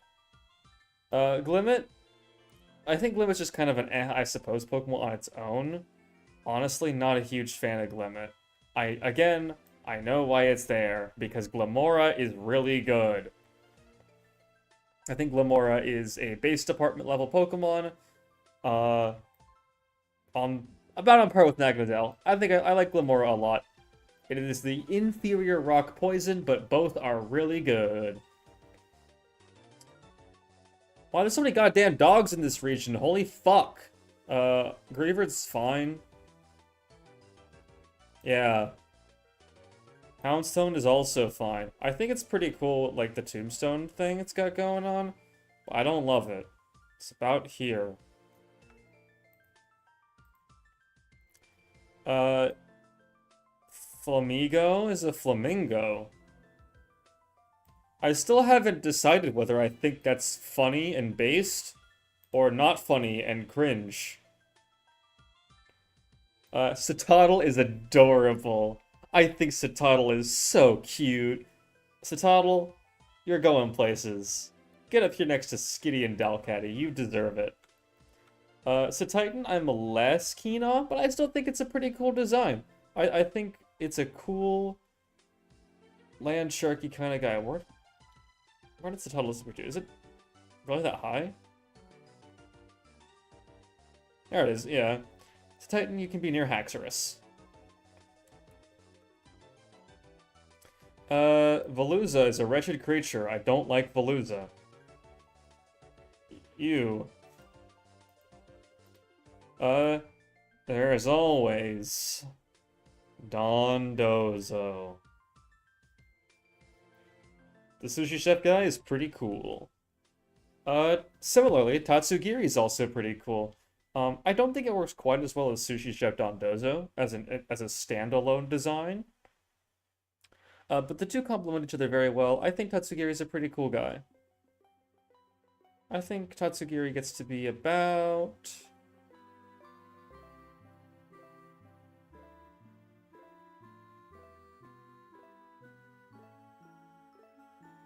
Glimmet? I think Glimmet's just kind of an I suppose Pokemon on its own. Honestly, not a huge fan of Glimmet. Again, I know why it's there, because Glamora is really good. I think Glamora is a base department level Pokemon. Uh, about on par with Naganadel. I think I like Glamora a lot. It is the inferior rock poison, but both are really good. Wow, there's so many goddamn dogs in this region. Holy fuck. Griever's fine. Yeah. Houndstone is also fine. I think it's pretty cool, like, the tombstone thing it's got going on. But I don't love it. It's about here. Flamigo is a flamingo. I still haven't decided whether I think that's funny and based, or not funny and cringe. Citadel is adorable. I think Citadel is so cute. Citadel, you're going places. Get up here next to Skitty and Dalcatty. You deserve it. Cititan, I'm less keen on, but I still think it's a pretty cool design. I think it's a cool land sharky kind of guy. Where did Citadel super to? Is it really that high? There it is, yeah. Cititan, you can be near Haxorus. Veluza is a wretched creature. I don't like Veluza. Ew. There's always Dondozo. The sushi chef guy is pretty cool. Similarly, Tatsugiri is also pretty cool. I don't think it works quite as well as Sushi Chef Dondozo as a standalone design. But the two complement each other very well. I think Tatsugiri is a pretty cool guy. I think Tatsugiri gets to be about...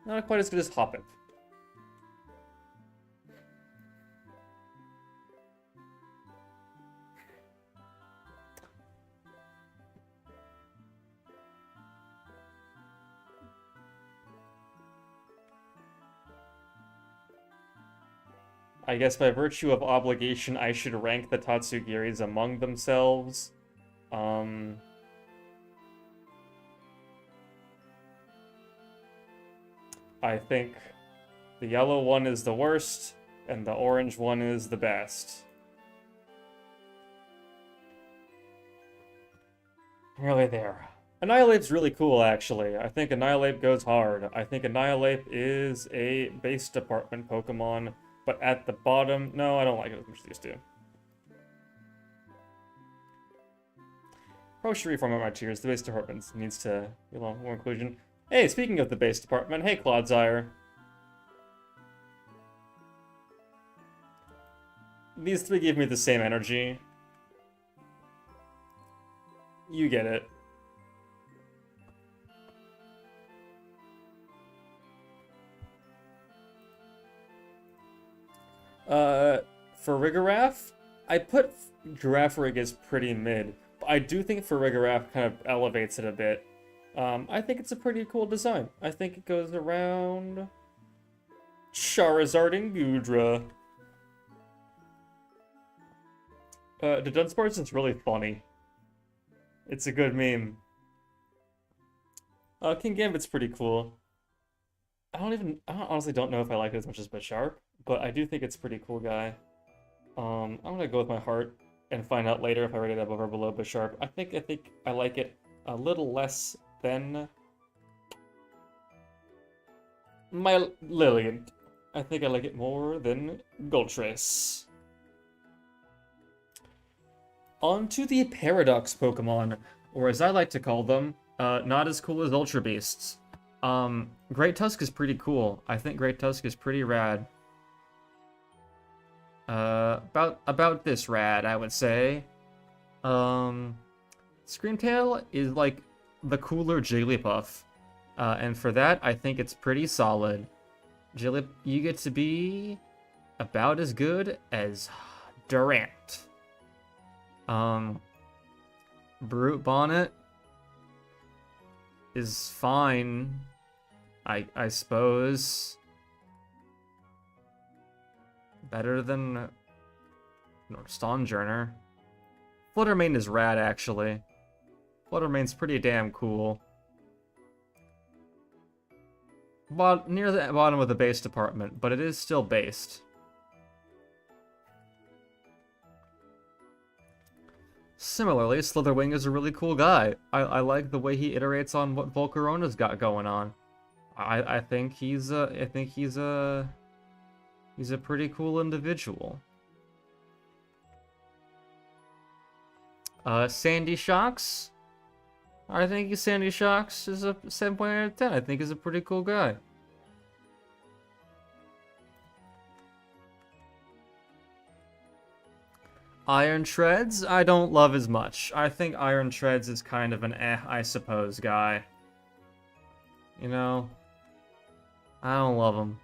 not quite as good as Hoppip. I guess by virtue of obligation, I should rank the Tatsugiris among themselves. I think the yellow one is the worst, and the orange one is the best. Really there. Annihilape's really cool, actually. I think Annihilape goes hard. I think Annihilape is a base department Pokemon, but at the bottom... no, I don't like it as much as these two. Probably should reformat my tiers. The base department needs to be a little more inclusion. Hey, speaking of the base department, hey, Clodsire. These three give me the same energy. You get it. For Rigorath, I put Girafarig as pretty mid, but I do think for Rigorath kind of elevates it a bit. I think it's a pretty cool design. I think it goes around Charizard and Goodra. The Dunsparce is really funny. It's a good meme. King Gambit's pretty cool. I honestly don't know if I like it as much as Bisharp, but I do think it's a pretty cool guy. I'm gonna go with my heart and find out later if I rate it above or below Bisharp. I think I like it a little less than my Lilliant. I think I like it more than Goltrace. On to the Paradox Pokemon, or as I like to call them, not as cool as Ultra Beasts. Great Tusk is pretty cool. I think Great Tusk is pretty rad. About this rad, I would say. Screamtail is like the cooler Jigglypuff. And for that, I think it's pretty solid. You get to be about as good as Durant. Brute Bonnet. is fine, I suppose. Better than Stormjourner. Fluttermane is rad, actually. Fluttermane's pretty damn cool. Near the bottom of the base department, but it is still based. Similarly, Slitherwing is a really cool guy. I like the way he iterates on what Volcarona's got going on. I think he's a pretty cool individual. Sandy Shocks. I think Sandy Shocks is a 7 out of 10. I think he's a pretty cool guy. Iron Treads, I don't love as much. I think Iron Treads is kind of an I suppose guy. You know? I don't love him.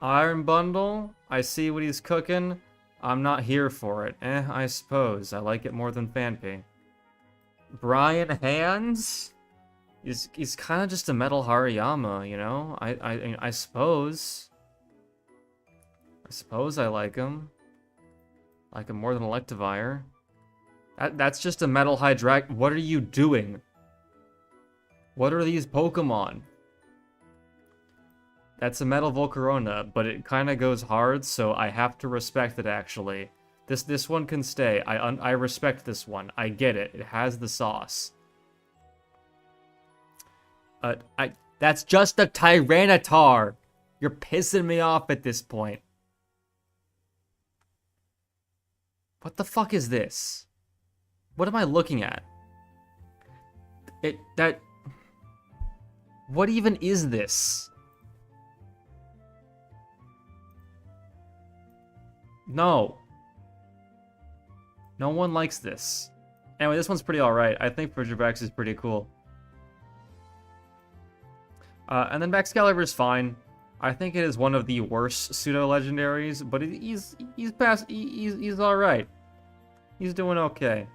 Iron Bundle, I see what he's cooking. I'm not here for it. I suppose. I like it more than Fanpy. Brian Hands? He's kind of just a metal Hariyama, you know? I suppose. I suppose I like him. Like him more than Electivire. That's just a metal Hydreigon. What are you doing? What are these Pokemon? That's a metal Volcarona, but it kind of goes hard, so I have to respect it, actually. This one can stay. I respect this one. I get it. It has the sauce. That's just a Tyranitar. You're pissing me off at this point. What the fuck is this? What am I looking at? What even is this? No. No one likes this. Anyway, this one's pretty alright. I think Frigivax is pretty cool. And then Excalibur's fine. I think it is one of the worst pseudo-legendaries, but he's alright. He's doing okay.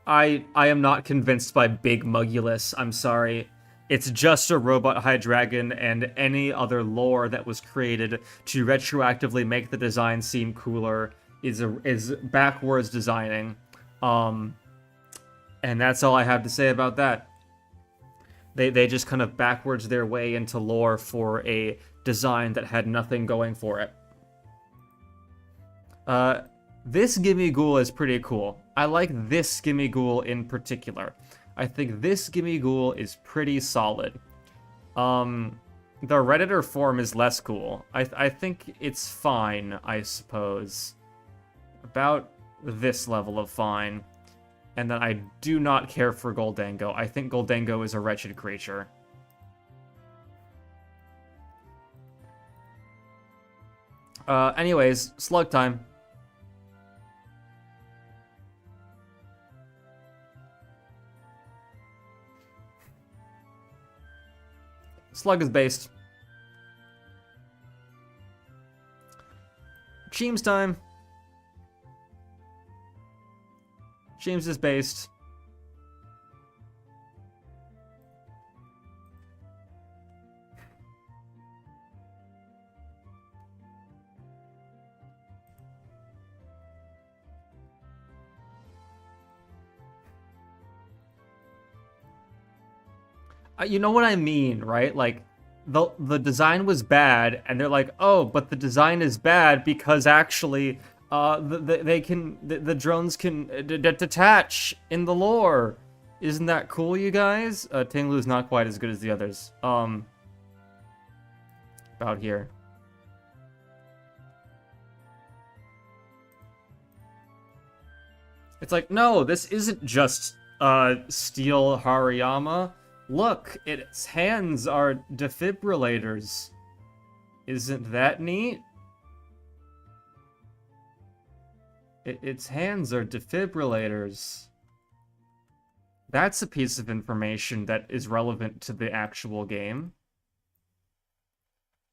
I am not convinced by Big Mugulus. I'm sorry. It's just a robot Hydreigon, and any other lore that was created to retroactively make the design seem cooler is backwards designing. And that's all I have to say about that. They just kind of backwards their way into lore for a design that had nothing going for it. This Gimmighoul is pretty cool. I like this Gimmighoul in particular. I think this Gimmighoul is pretty solid. The Redditor form is less cool. I think it's fine, I suppose. About this level of fine. And then I do not care for Goldango. I think Goldango is a wretched creature. Anyways, slug time. Slug is based. Cheems time. Cheems is based. You know what I mean, right? Like, the design was bad, and they're like, oh, but the design is bad because actually, the drones can detach in the lore. Isn't that cool, you guys? Tinglu's not quite as good as the others. About here. It's like, no, this isn't just Steel Hariyama. Look, its hands are defibrillators. Isn't that neat? Its hands are defibrillators. That's a piece of information that is relevant to the actual game.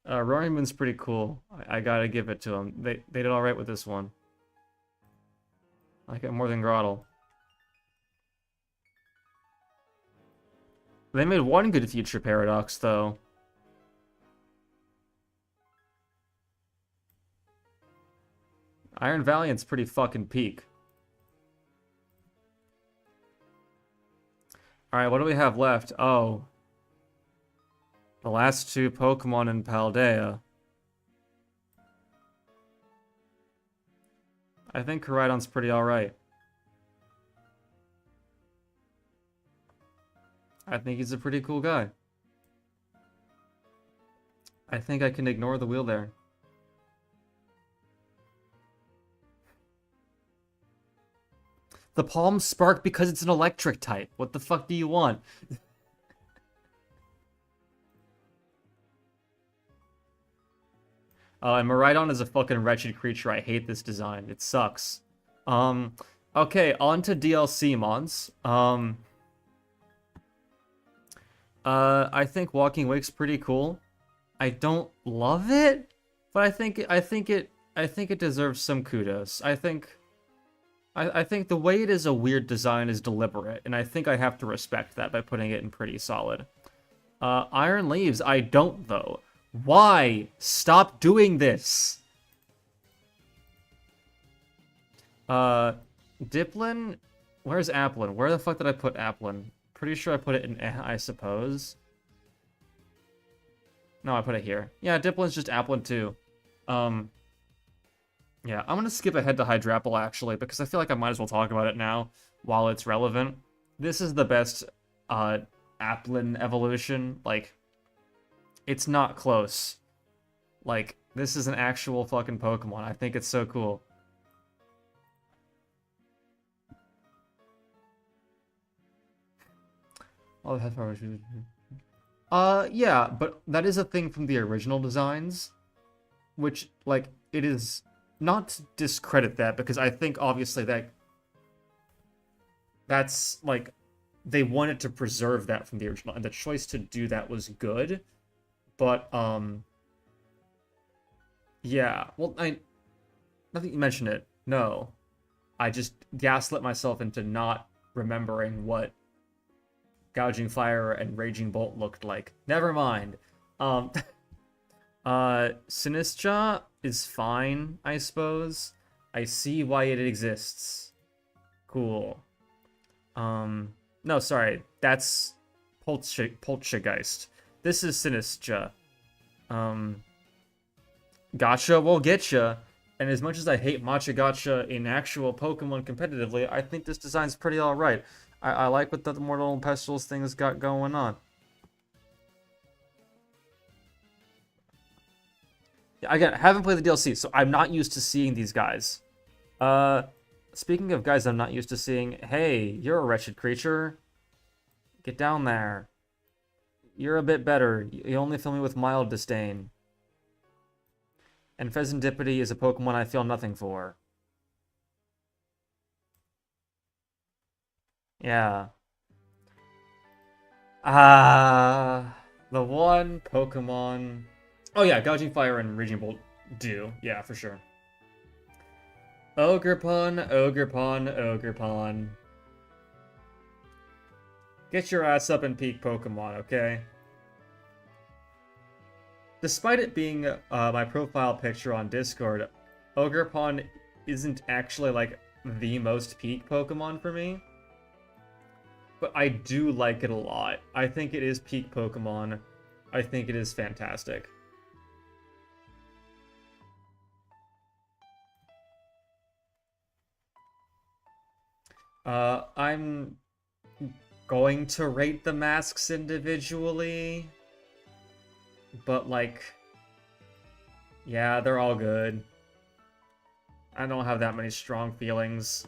Roaring Moon's pretty cool. I gotta give it to them. They did alright with this one. I like it more than Grotle. They made one good future paradox, though. Iron Valiant's pretty fucking peak. Alright, what do we have left? Oh. The last two Pokemon in Paldea. I think Koraidon's pretty alright. I think he's a pretty cool guy. I think I can ignore the wheel there. The palm spark because it's an electric type. What the fuck do you want? And Miraidon is a fucking wretched creature. I hate this design. It sucks. Okay, on to DLC mons. I think Walking Wake's pretty cool. I don't love it, but I think it deserves some kudos. I think the way it is a weird design is deliberate, and I think I have to respect that by putting it in pretty solid. Iron Leaves, I don't though. Why? Stop doing this. Diplin, where's Applin? Where the fuck did I put Applin? Pretty sure I put it in I suppose. No, I put it here. Yeah, Diplin's just Applin too. Yeah, I'm gonna skip ahead to Hydrapple actually, because I feel like I might as well talk about it now while it's relevant. This is the best Applin evolution. Like, it's not close. Like, this is an actual fucking Pokemon. I think it's so cool. Oh, yeah, but that is a thing from the original designs, which, like, it is not to discredit that, because I think obviously that's like they wanted to preserve that from the original, and the choice to do that was good. But yeah, well, now that you mention it, no, I just gaslit myself into not remembering what Gouging Fire and Raging Bolt looked like. Never mind. Sinistcha is fine, I suppose. I see why it exists. Cool. No, sorry. That's Poltergeist. This is Sinistcha. Gotcha will getcha. And as much as I hate Matcha Gotcha in actual Pokemon competitively, I think this design's pretty alright. I like what the Mortal and Pestles thing's got going on. Again, I haven't played the DLC, so I'm not used to seeing these guys. Speaking of guys I'm not used to seeing, hey, you're a wretched creature. Get down there. You're a bit better. You only fill me with mild disdain. And Pheasantipity is a Pokemon I feel nothing for. Yeah. The one Pokemon... Oh yeah, Gouging Fire and Raging Bolt do. Yeah, for sure. Ogerpon, Ogerpon, Ogerpon. Get your ass up and peak Pokemon, okay? Despite it being my profile picture on Discord, Ogerpon isn't actually, like, the most peak Pokemon for me. But I do like it a lot. I think it is peak Pokemon. I think it is fantastic. I'm going to rate the masks individually. But, like, yeah, they're all good. I don't have that many strong feelings.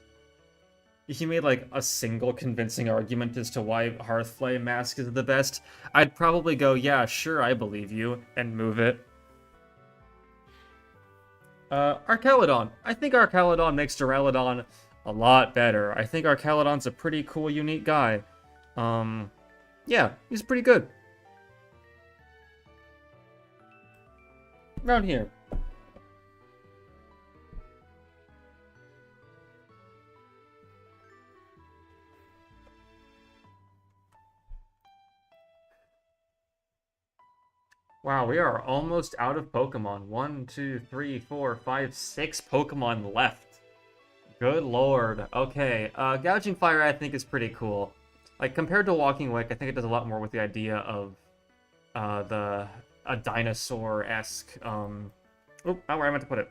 If you made, like, a single convincing argument as to why Hearthflame Mask is the best, I'd probably go, yeah, sure, I believe you, and move it. Archaludon. I think Archaludon makes Duraludon a lot better. I think Archaludon's a pretty cool, unique guy. Yeah, he's pretty good. Around here. Wow, we are almost out of Pokemon. 1, 2, 3, 4, 5, 6 Pokemon left. Good lord. Okay, Gouging Fire I think is pretty cool. Like, compared to Walking Wick, I think it does a lot more with the idea of a dinosaur-esque, where I meant to put it.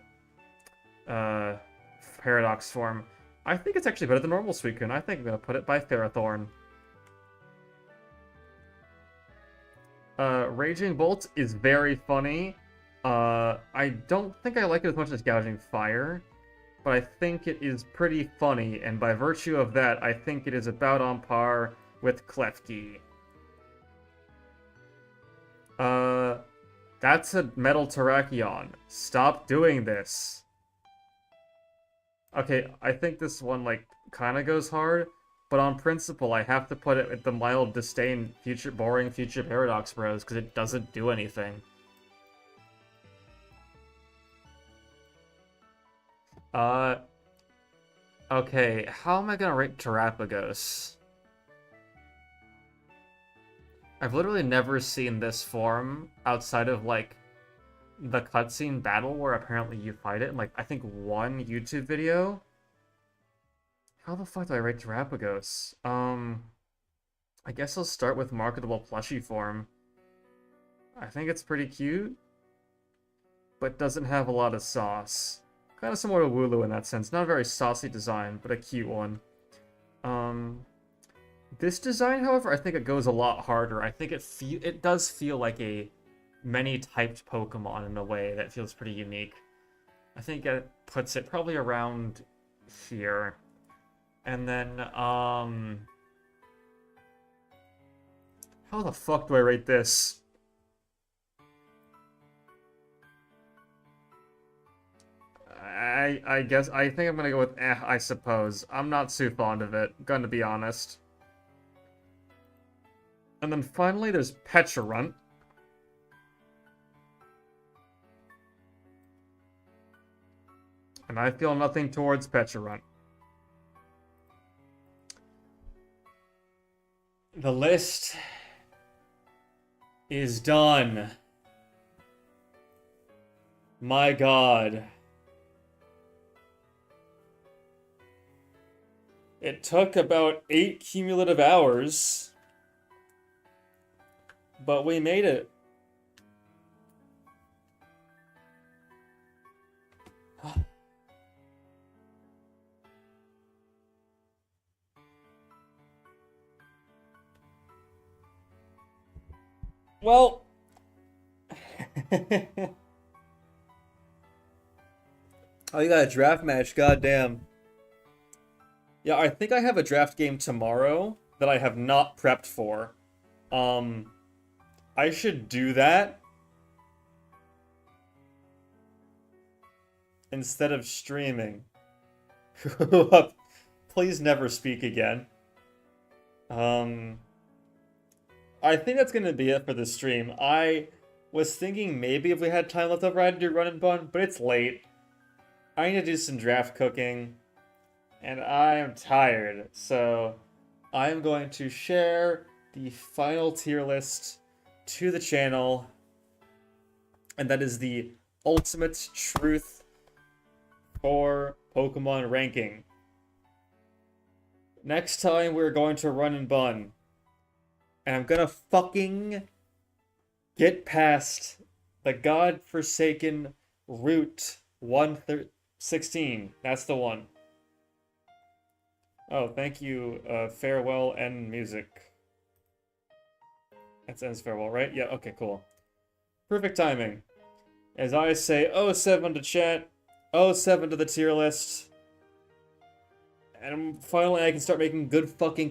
Uh, Paradox form. I think it's actually better than normal Suicune. I think I'm gonna put it by Ferrothorn. Raging Bolt is very funny. I don't think I like it as much as Gouging Fire, but I think it is pretty funny, and by virtue of that, I think it is about on par with Klefki. That's a Metal Terrakion. Stop doing this. Okay, I think this one, like, kind of goes hard, but on principle, I have to put it at the mild disdain boring future Paradox Bros, because it doesn't do anything. Okay, how am I gonna rate Terapagos? I've literally never seen this form outside of, like, the cutscene battle where apparently you fight it in, like, I think one YouTube video. How the fuck do I rate Terapagos? I guess I'll start with marketable plushie form. I think it's pretty cute, but doesn't have a lot of sauce. Kind of similar to Wooloo in that sense. Not a very saucy design, but a cute one. This design, however, I think it goes a lot harder. I think it does feel like a many-typed Pokemon in a way that feels pretty unique. I think it puts it probably around here. And then, how the fuck do I rate this? I guess, I think I'm gonna go with I suppose. I'm not too fond of it, gonna be honest. And then finally, there's Pecharunt. And I feel nothing towards Pecharunt. The list is done. My god. It took about 8 cumulative hours, but we made it. Well, oh, you got a draft match, goddamn. Yeah, I think I have a draft game tomorrow that I have not prepped for. I should do that instead of streaming. Please never speak again. I think that's gonna be it for the stream. I was thinking maybe if we had time left over, I'd do Run and Bun, but it's late. I need to do some draft cooking, and I am tired, so I'm going to share the final tier list to the channel, and that is the ultimate truth for Pokemon ranking. Next time we're going to Run and Bun, and I'm gonna fucking get past the godforsaken Route 116. That's the one. Oh, thank you, Farewell and Music. That ends Farewell, right? Yeah, okay, cool. Perfect timing. As I say 07 to chat, 07 to the tier list, and finally I can start making good fucking content.